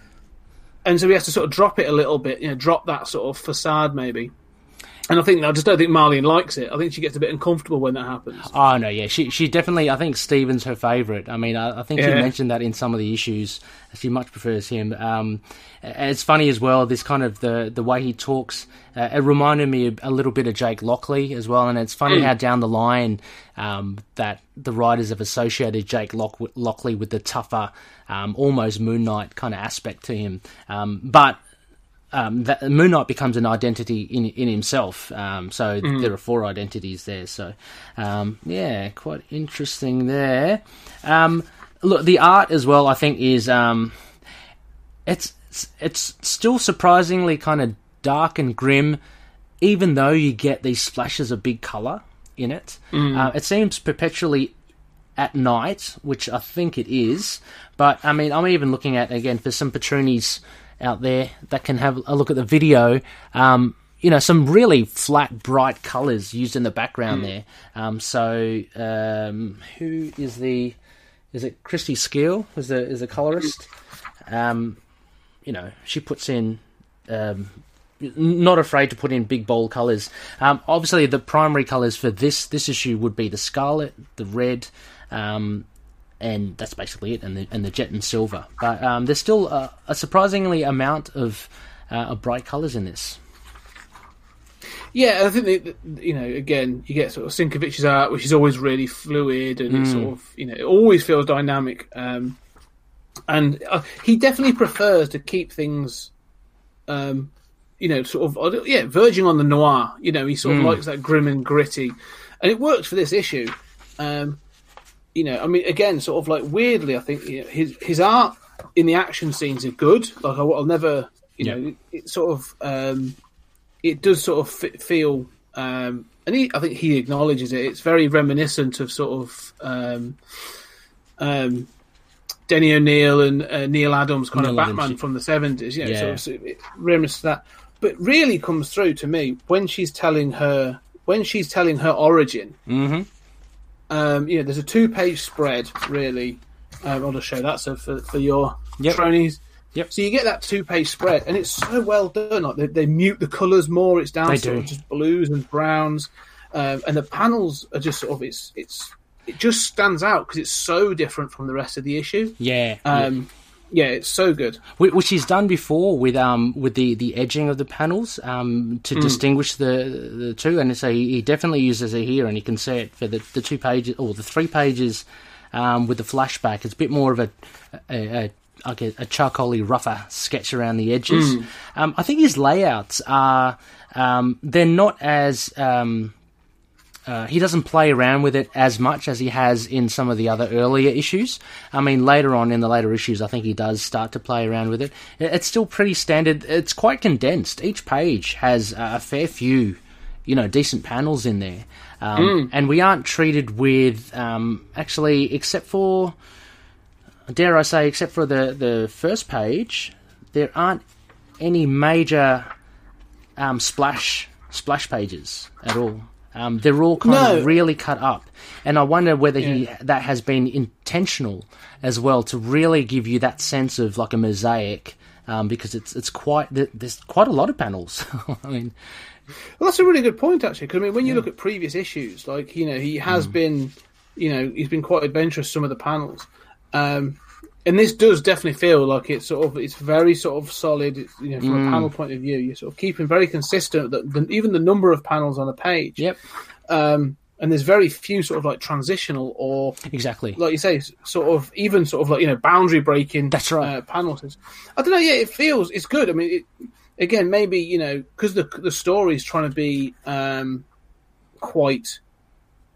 And so he has to sort of drop it a little bit, you know, drop that sort of facade maybe. And I just don't think Marlene likes it. I think she gets a bit uncomfortable when that happens. Oh, no, yeah. She definitely, I think Stephen's her favourite. I mean, I think you mentioned that in some of the issues. She much prefers him. And it's funny as well, this kind of the way he talks. It reminded me a little bit of Jake Lockley as well. And it's funny how down the line that the writers have associated Jake Lockley with the tougher, almost Moon Knight kind of aspect to him. But that Moon Knight becomes an identity in himself. So there are 4 identities there. So, yeah, quite interesting there. Look, the art as well, I think, is it's still surprisingly kind of dark and grim, even though you get these splashes of big colour in it. It seems perpetually at night, which I think it is. But, I mean, I'm even looking at, again, for some Patroonies out there that can have a look at the video, you know, some really flat, bright colours used in the background there. Who is it Christie Scheele is the colorist? You know, she puts in, not afraid to put in big, bold colours. Obviously, the primary colours for this issue would be the scarlet, the red, and that's basically it, and the jet and silver. But there's still a surprisingly amount of bright colours in this. Yeah, I think that, you know, again, you get sort of Sienkiewicz's art, which is always really fluid, and it's sort of, you know, it always feels dynamic. And he definitely prefers to keep things, you know, sort of, verging on the noir. You know, he sort of likes that grim and gritty, and it works for this issue. You know, I mean, again, sort of like weirdly, I think, you know, his art in the action scenes are good. Like I'll never, you know, it sort of, it does sort of feel, and I think he acknowledges it. It's very reminiscent of sort of Denny O'Neil and Neil Adams kind of Batman from the 70s. You know, sort of reminiscent of that. But really comes through to me when she's telling her origin. You know, there's a 2-page spread, really. I'll just show that so for your tronies. Yep. So you get that 2-page spread, and it's so well done. Like they mute the colours more. It's down to just blues and browns, and the panels are just sort of it just stands out because it's so different from the rest of the issue. Yeah, it's so good. Which he's done before with the edging of the panels to distinguish the two, and so he definitely uses it here, and you can see it for the 2 pages or the 3 pages with the flashback. It's a bit more of a charcoaly, rougher sketch around the edges. I think his layouts are they're not as he doesn't play around with it as much as he has in some of the other earlier issues. I mean, later on in the later issues, I think he does start to play around with it. It's still pretty standard. It's quite condensed. Each page has a fair few, you know, decent panels in there. And we aren't treated with, actually, except for, dare I say, except for the first page, there aren't any major splash splash pages at all. They're all kind of really cut up, and I wonder whether that has been intentional as well, to really give you that sense of like a mosaic, because there's quite a lot of panels. I mean, well, that's a really good point actually, because I mean, when you look at previous issues, like he has been, he's been quite adventurous some of the panels, and this does definitely feel like it's very sort of solid, from a panel point of view. You're sort of keeping very consistent even the number of panels on a page. Yep. And there's very few sort of like transitional or exactly, like you say, sort of even sort of like boundary breaking. That's right. Panels. I don't know. Yeah, it's good. I mean, again, maybe because the story is trying to be quite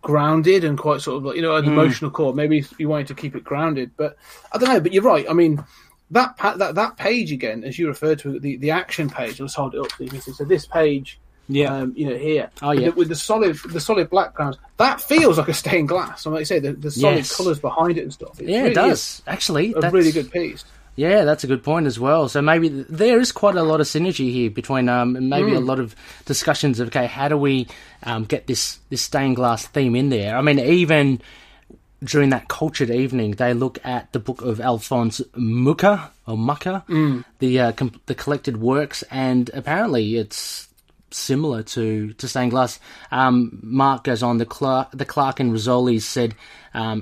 grounded and quite sort of like an emotional core. Maybe you wanted to keep it grounded, but I don't know. But you're right. I mean, that page again, as you referred to it, the action page. Let's hold it up so you can see. So this page. Yeah, here. Oh, yeah. With the solid background, that feels like a stained glass. And like you say, the solid colours behind it and stuff. It does. Actually, that's a really good piece. Yeah, that's a good point as well. So maybe there is quite a lot of synergy here between maybe a lot of discussions of how do we get this stained glass theme in there. I mean, even during that cultured evening, they look at the book of Alphonse Mucha, the collected works, and apparently it's similar to stained glass. Mark goes on, the Clark and Rizzoli's said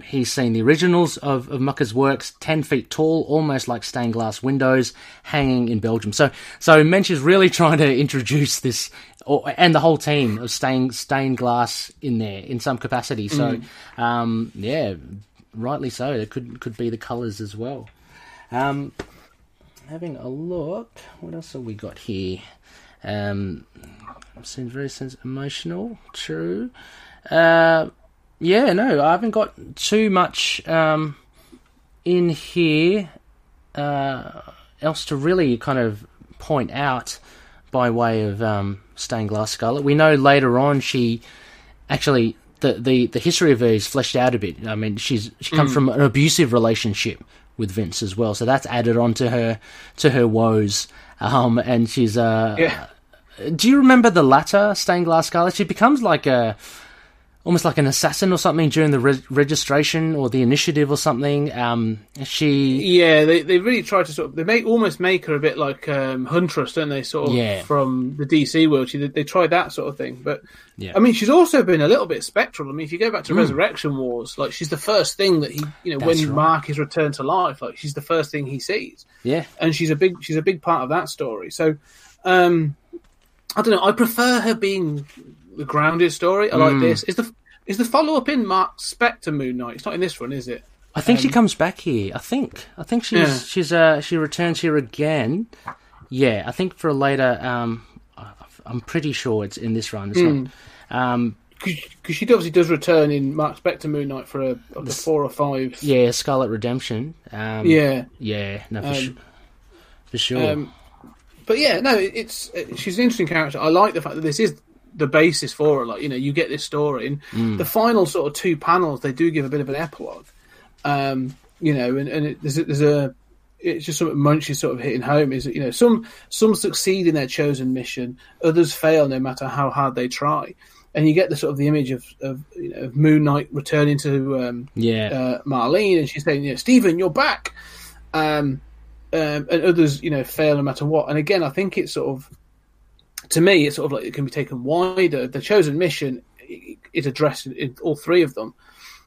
he's seen the originals of Mucha's works, 10 feet tall, almost like stained glass windows, hanging in Belgium. So Moench is really trying to introduce this, and the whole team of stained glass in there in some capacity. So rightly so. It could be the colours as well. Having a look, what else have we got here? Seems very emotional. True. I haven't got too much in here else to really kind of point out by way of stained glass Scarlet. We know later on she actually the history of her is fleshed out a bit. I mean, she comes from an abusive relationship with Vince as well, so that's added on to her woes. And she's do you remember the latter stained glass Scarlet? She becomes like almost like an assassin or something during the registration or the initiative or something. They really try to sort of almost make her a bit like Huntress, don't they? Sort of from the DC world. They tried that sort of thing, but I mean, she's also been a little bit spectral. I mean, if you go back to Resurrection Wars, like she's the first thing that he, when Mark is returned to life, like she's the first thing he sees. Yeah, and she's a big part of that story. So. I don't know. I prefer her being the grounded story. I like this. Is the follow up in Mark Spectre Moon Knight? It's not in this one, is it? I think she comes back here. I think she returns here again. Yeah, I think for a later. I'm pretty sure it's in this run. It's not. Because she obviously does return in Mark Spectre Moon Knight for a 4 or 5. Yeah, Scarlet Redemption. For sure. But yeah, no, she's an interesting character. I like the fact that this is the basis for her. Like, you get this story, and the final sort of 2 panels, they do give a bit of an epilogue. And it's just something Moench is sort of hitting home. Is that some succeed in their chosen mission, others fail no matter how hard they try, and you get the sort of the image of Moon Knight returning to Marlene, and she's saying, Stephen, you're back. And others, fail no matter what. And again, I think it's sort of, to me, it's sort of like it can be taken wider. The chosen mission is addressed in all 3 of them.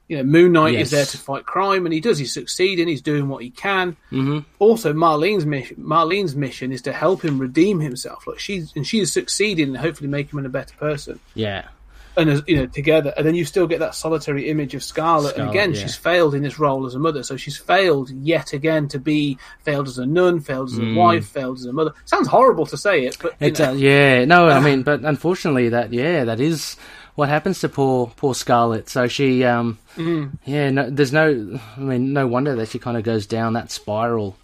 Moon Knight is there to fight crime, and he does. He's succeeding. He's doing what he can. Mm-hmm. Also, Marlene's mission is to help him redeem himself. Like she is succeeding and hopefully make him a better person. Yeah. And together, and then you still get that solitary image of Scarlet. And again, she's failed in this role as a mother. So she's failed yet again failed as a nun, failed as a wife, failed as a mother. Sounds horrible to say it, but I mean, but unfortunately, that is what happens to poor Scarlet. So she, there's no wonder that she kind of goes down that spiral.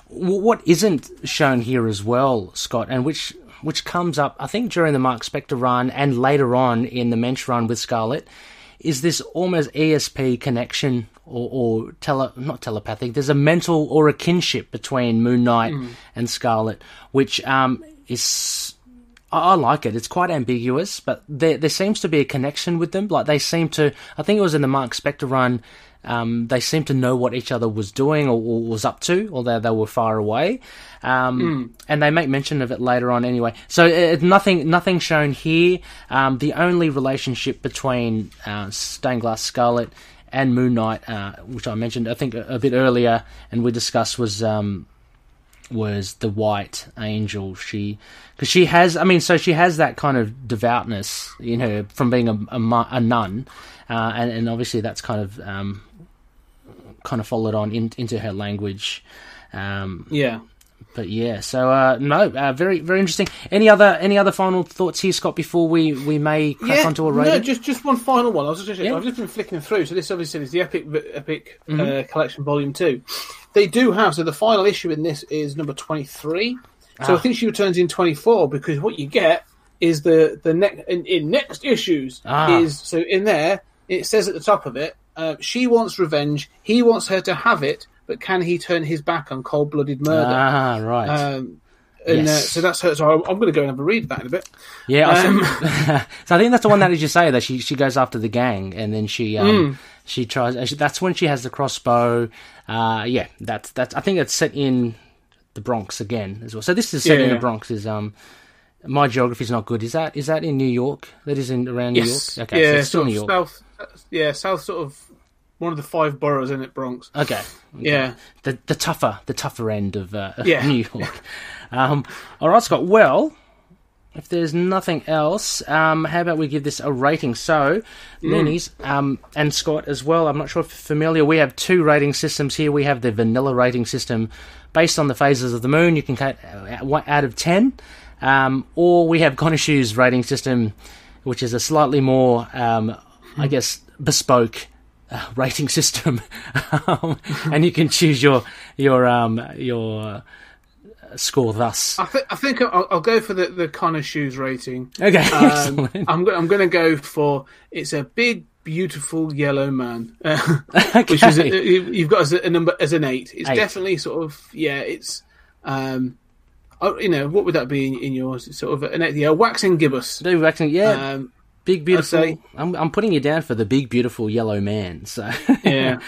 What isn't shown here as well, Scott, and which comes up, I think, during the Mark Spector run and later on in the Moench run with Scarlet, is this almost ESP connection or not telepathic. There's a mental or a kinship between Moon Knight and Scarlet, which is I like it. It's quite ambiguous, but there seems to be a connection with them. Like, they seem to, I think it was in the Mark Spector run, they seem to know what each other was doing or was up to, although they were far away. And they make mention of it later on anyway. So nothing shown here. The only relationship between Stained Glass Scarlet and Moon Knight, which I mentioned, I think, a bit earlier, and we discussed, was the White Angel. She has that kind of devoutness in her from being a nun, and obviously that's kind of followed on into her language. But yeah, so very very interesting. Any other final thoughts here, Scott, before we may crack onto a rating? No, just one final one. I've just been flicking through. So this obviously is the Epic Collection Volume 2. They do have, so the final issue in this is number 23. So I think she returns in 24, because what you get is the next issues is, so in there it says at the top of it, she wants revenge, he wants her to have it, but can he turn his back on cold-blooded murder? Right. Yes. So that's her. So I'm going to go and have a read of that in a bit. Yeah. So I think that's the one that, as you say, that she goes after the gang, and then she tries. That's when she has the crossbow. That's. I think it's set in the Bronx again as well. So this is set in the Bronx. Is my geography's not good. Is that in New York? That is around New York. Okay, so it's still New York. South sort of. One of the 5 boroughs in it, Bronx. Okay. Yeah. The tougher end of New York. All right, Scott. Well, if there's nothing else, how about we give this a rating? So, Loonies, and Scott as well, I'm not sure if you're familiar, we have 2 rating systems here. We have the vanilla rating system based on the phases of the moon. You can cut 1 out of 10. Or we have Khonshu's rating system, which is a slightly more, I guess, bespoke rating system, and you can choose your score thus. I think I'll go for the Khonshu's rating. Okay, excellent. I'm going to go for, it's a big, beautiful yellow man, okay. Which is you've got as a number as an 8. It's 8. Definitely sort of It's what would that be in yours? It's sort of an 8. Yeah, waxing gibbous. Waxing, big beautiful. I'm putting you down for the big beautiful yellow man. So yeah,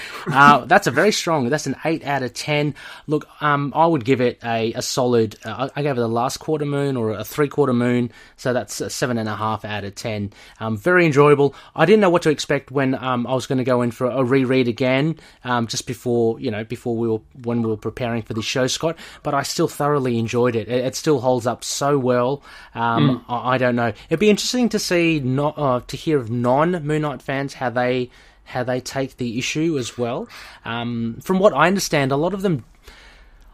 that's a very strong. That's an 8 out of 10. Look, I would give it a solid. I gave it a last quarter moon or a 3/4 moon. So that's a 7.5 out of 10. Very enjoyable. I didn't know what to expect when I was going to go in for a reread again, just before when we were preparing for this show, Scott. But I still thoroughly enjoyed it. It still holds up so well. I don't know. It'd be interesting to see to hear of non-Moon Knight fans how they take the issue as well. From what I understand, a lot of them,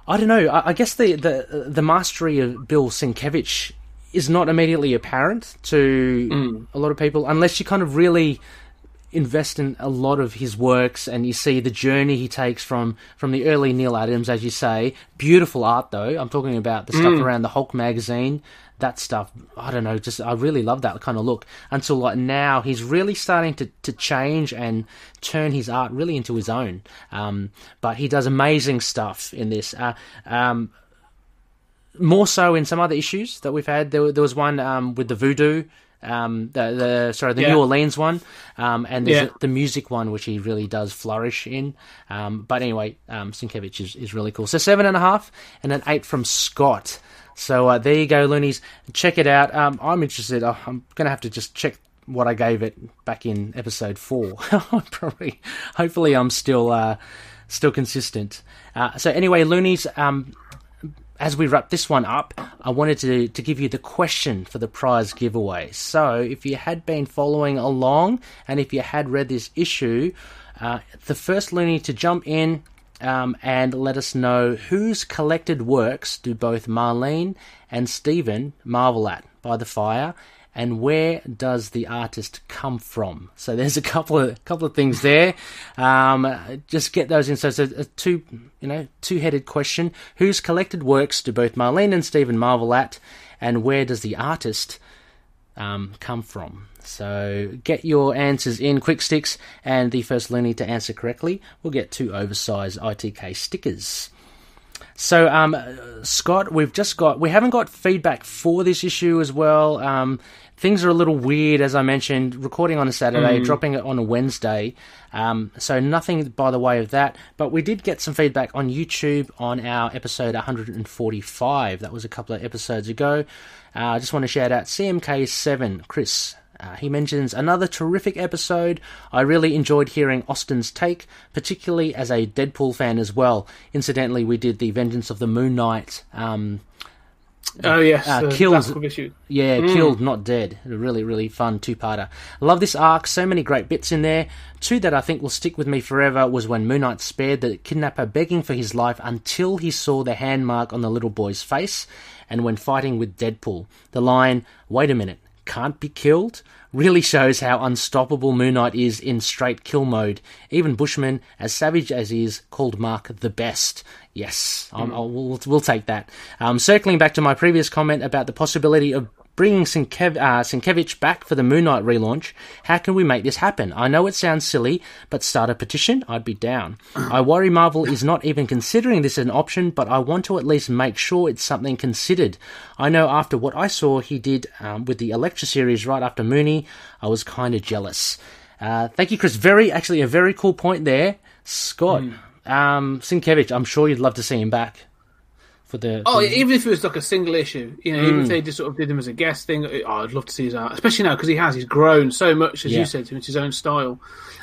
I don't know. I guess the mastery of Bill Sienkiewicz is not immediately apparent to a lot of people unless you kind of really invest in a lot of his works and you see the journey he takes from the early Neil Adams, as you say. Beautiful art, though. I'm talking about the stuff around the Hulk magazine. That stuff, I don't know, I really love that kind of look. Until like now, he's really starting to change and turn his art really into his own. But he does amazing stuff in this. More so in some other issues that we've had. There was one with the voodoo, the New Orleans one, and there's the music one, which he really does flourish in. But anyway, Sienkiewicz is really cool. So 7.5 and an 8 from Scott. So there you go, Loonies. Check it out. I'm interested. I'm going to have to just check what I gave it back in episode 4. Hopefully I'm still consistent. So anyway, Loonies, as we wrap this one up, I wanted to give you the question for the prize giveaway. So if you had been following along and if you had read this issue, the first Looney to jump in and let us know whose collected works do both Marlene and Stephen marvel at by the fire, and where does the artist come from? So there's a couple of things there. Just get those in. So it's a two-headed question: whose collected works do both Marlene and Stephen marvel at, and where does the artist come from? So get your answers in, quick sticks, and the first Looney to answer correctly will get 2 oversized ITK stickers. So, Scott, we haven't got feedback for this issue as well. Things are a little weird, as I mentioned, recording on a Saturday, dropping it on a Wednesday. So nothing by the way of that. But we did get some feedback on YouTube on our episode 145. That was a couple of episodes ago. I just want to shout out CMK7, Chris. He mentions another terrific episode. I really enjoyed hearing Austin's take, particularly as a Deadpool fan as well. Incidentally, we did the Vengeance of the Moon Knight. Killed. Yeah, Killed, Not Dead. A really, really fun two-parter. I love this arc. So many great bits in there. Two that I think will stick with me forever was when Moon Knight spared the kidnapper begging for his life until he saw the hand mark on the little boy's face, and when fighting with Deadpool. The line, "Wait a minute, can't be killed," really shows how unstoppable Moon Knight is in straight kill mode. Even Bushman, as savage as he is, called Mark the best. Yes, we'll take that. Circling back to my previous comment about the possibility of bringing Sienkiewicz back for the Moon Knight relaunch, how can we make this happen? I know it sounds silly, but start a petition? I'd be down. I worry Marvel is not even considering this as an option, but I want to at least make sure it's something considered. I know after what I saw he did with the Elektra series right after Mooney, I was kind of jealous. Thank you, Chris. Actually a very cool point there. Scott, Sienkiewicz, I'm sure you'd love to see him back. Even if it was like a single issue, even if they just sort of did him as a guest thing, I'd love to see his art, especially now because he's grown so much, as you said, into his own style.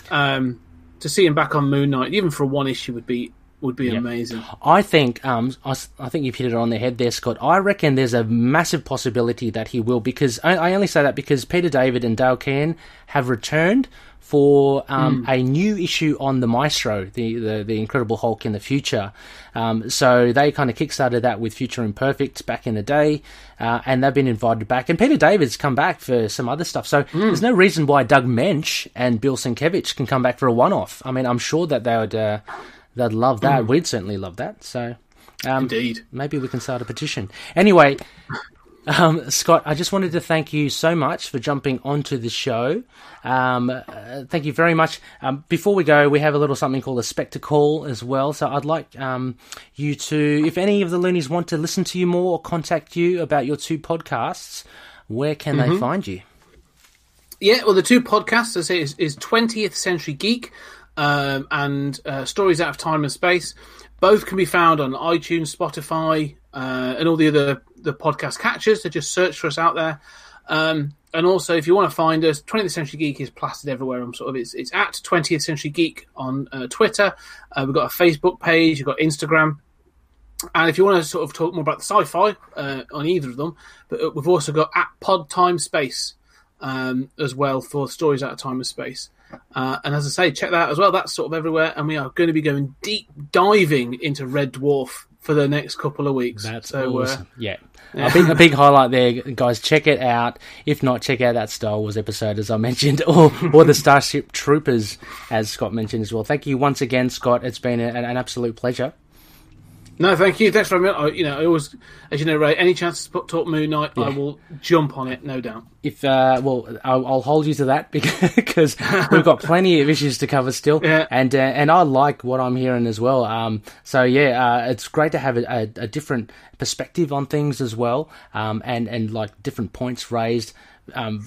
To see him back on Moon Knight, even for one issue, would be amazing. I think you've hit it on the head there, Scott. I reckon there's a massive possibility that he will, because I only say that because Peter David and Dale Keane have returned for a new issue on the Maestro, the Incredible Hulk in the future. So they kind of kickstarted that with Future Imperfect back in the day, and they've been invited back. And Peter David's come back for some other stuff. So there's no reason why Doug Moench and Bill Sienkiewicz can come back for a one-off. I mean, I'm sure that they'd love that. We'd certainly love that. So indeed, maybe we can start a petition. Anyway, Scott, I just wanted to thank you so much for jumping onto the show. Thank you very much. Before we go, we have a little something called a spectacle as well. So I'd like you to, if any of the loonies want to listen to you more or contact you about your two podcasts, where can they find you? Yeah, well, the two podcasts, as I say, is 20th Century Geek and Stories Out of Time and Space. Both can be found on iTunes, Spotify, and all the other podcast catchers. So just search for us out there. And also, if you want to find us, 20th Century Geek is plastered everywhere. It's at 20th Century Geek on Twitter. We've got a Facebook page. We've got Instagram. And if you want to sort of talk more about the sci-fi on either of them, but we've also got at Pod Time Space as well for Stories Out of Time and Space. And as I say, check that out as well. That's sort of everywhere. And we are going to be going deep diving into Red Dwarf for the next couple of weeks. That's awesome. A big highlight there, guys. Check it out. If not, check out that Star Wars episode, as I mentioned, or the Starship Troopers, as Scott mentioned as well. Thank you once again, Scott. It's been an absolute pleasure. No, thank you. Thanks for having me. I always, as you know, Ray, any chance to talk Moon Knight, I will jump on it, no doubt. I'll hold you to that because we've got plenty of issues to cover still, and I like what I'm hearing as well. It's great to have a different perspective on things as well, and like different points raised.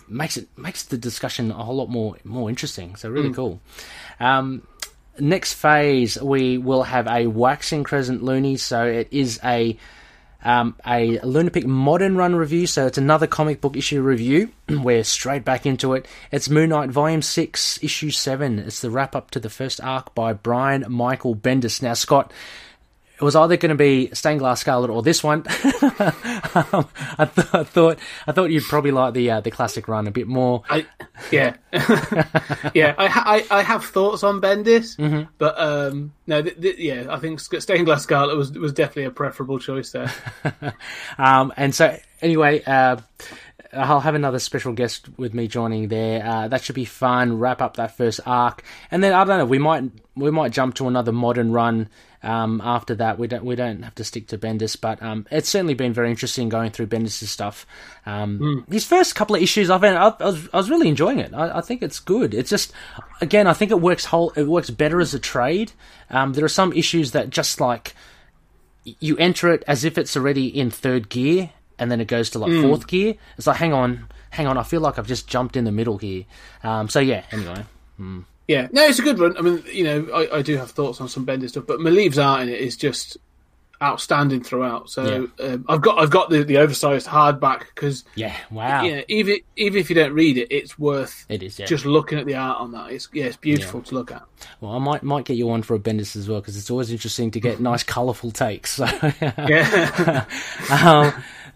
Makes the discussion a whole lot more interesting. So really cool. Next phase, we will have a Waxing Crescent Looney, so it is a LUNAR-PICK modern run review, so it's another comic book issue review. We're straight back into it. It's Moon Knight Volume 6, Issue 7. It's the wrap-up to the first arc by Brian Michael Bendis. Now, Scott, it was either going to be Stained Glass Scarlet or this one. I thought you'd probably like the classic run a bit more. I have thoughts on Bendis, but I think Stained Glass Scarlet was definitely a preferable choice there. And so anyway, I'll have another special guest with me joining there. That should be fun. Wrap up that first arc, and then I don't know. We might jump to another modern run. After that, we don't have to stick to Bendis, but it's certainly been very interesting going through Bendis' stuff. His first couple of issues, I was really enjoying it. I think it's good. It's just, again, I think it works better as a trade. There are some issues that just like you enter it as if it's already in third gear, and then it goes to like fourth gear. It's like, hang on, I feel like I've just jumped in the middle here. So yeah, anyway. Yeah, no, it's a good run. I mean, you know, I do have thoughts on some Bender stuff, but Maliv's art in it is just outstanding throughout. So I've got the oversized hardback because even if you don't read it, it's worth just looking at the art on that. It's beautiful to look at. Well, I might get you on for a Bendis as well, because it's always interesting to get nice colourful takes. So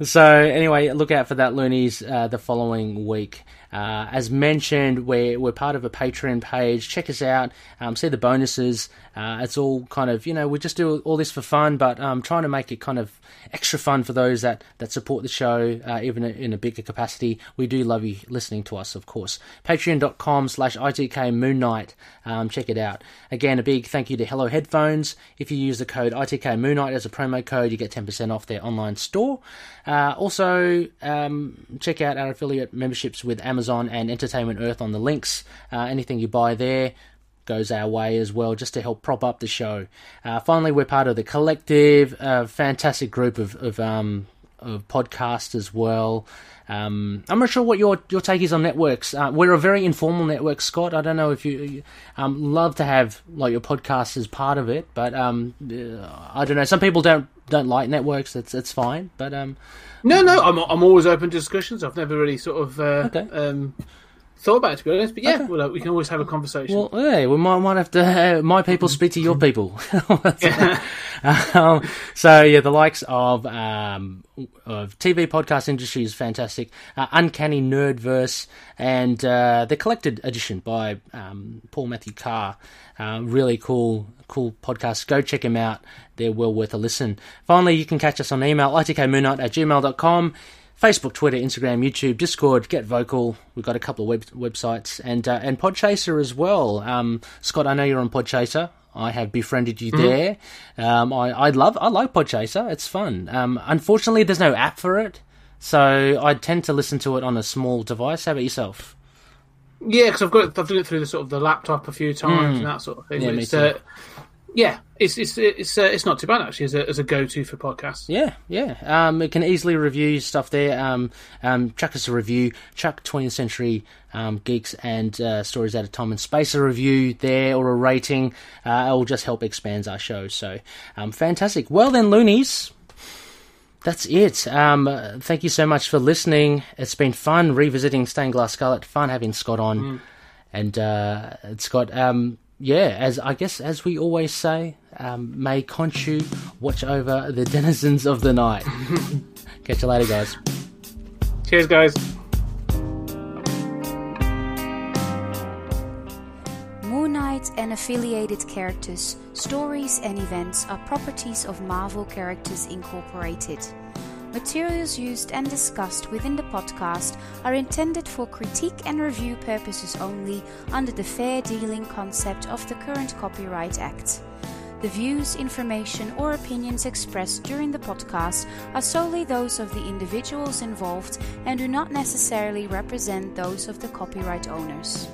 so anyway, look out for that, Loonies, the following week. As mentioned, we're part of a Patreon page. Check us out. See the bonuses. It's all kind of, we just do all this for fun, but trying to make it kind of extra fun for those that support the show, even in a bigger capacity. We do love you listening to us, of course. Patreon.com/ITK Moon Knight. Check it out. Again, a big thank you to Hello Headphones. If you use the code ITK Moon Knight as a promo code, you get 10% off their online store. Also, check out our affiliate memberships with Amazon and Entertainment Earth on the links. Anything you buy there goes our way as well, just to help prop up the show. Finally, we're part of the Collective, a fantastic group of podcasts as well. I'm not sure what your take is on networks. We're a very informal network, Scott. I don't know if you love to have like your podcast as part of it, but I don't know. Some people don't like networks. It's fine, but no, I'm always open to discussions. I've never really sort of thought about it, to be honest, but well, we can always have a conversation. Well, yeah, we might have to my people speak to your people. So yeah, the likes of TV podcast industry is fantastic. Uncanny Nerdverse and the Collected Edition by Paul Matthew Carr. Really cool podcast. Go check them out. They're well worth a listen. Finally, you can catch us on email, itkmoonnight@gmail.com. Facebook, Twitter, Instagram, YouTube, Discord, Get Vocal. We've got a couple of websites and Podchaser as well. Scott, I know you're on Podchaser. I have befriended you there. I like Podchaser. It's fun. Unfortunately, there's no app for it, so I tend to listen to it on a small device. How about yourself? Yeah, because I've done it through the laptop a few times and that sort of thing. Yeah, me too. It's not too bad actually as a go-to for podcasts. Yeah. It can easily review stuff there. Chuck us a review. Chuck 20th Century Geeks and Stories Out of Time and Space a review there, or a rating. It will just help expand our show. So fantastic. Well then, Loonies, that's it. Thank you so much for listening. It's been fun revisiting Stained Glass Scarlet. Fun having Scott on, and Scott. As we always say, may Khonshu watch over the denizens of the night. Catch you later, guys. Cheers, guys. Moon Knight and affiliated characters, stories and events are properties of Marvel Characters Incorporated. Materials used and discussed within the podcast are intended for critique and review purposes only under the fair dealing concept of the current Copyright Act. The views, information or opinions expressed during the podcast are solely those of the individuals involved and do not necessarily represent those of the copyright owners.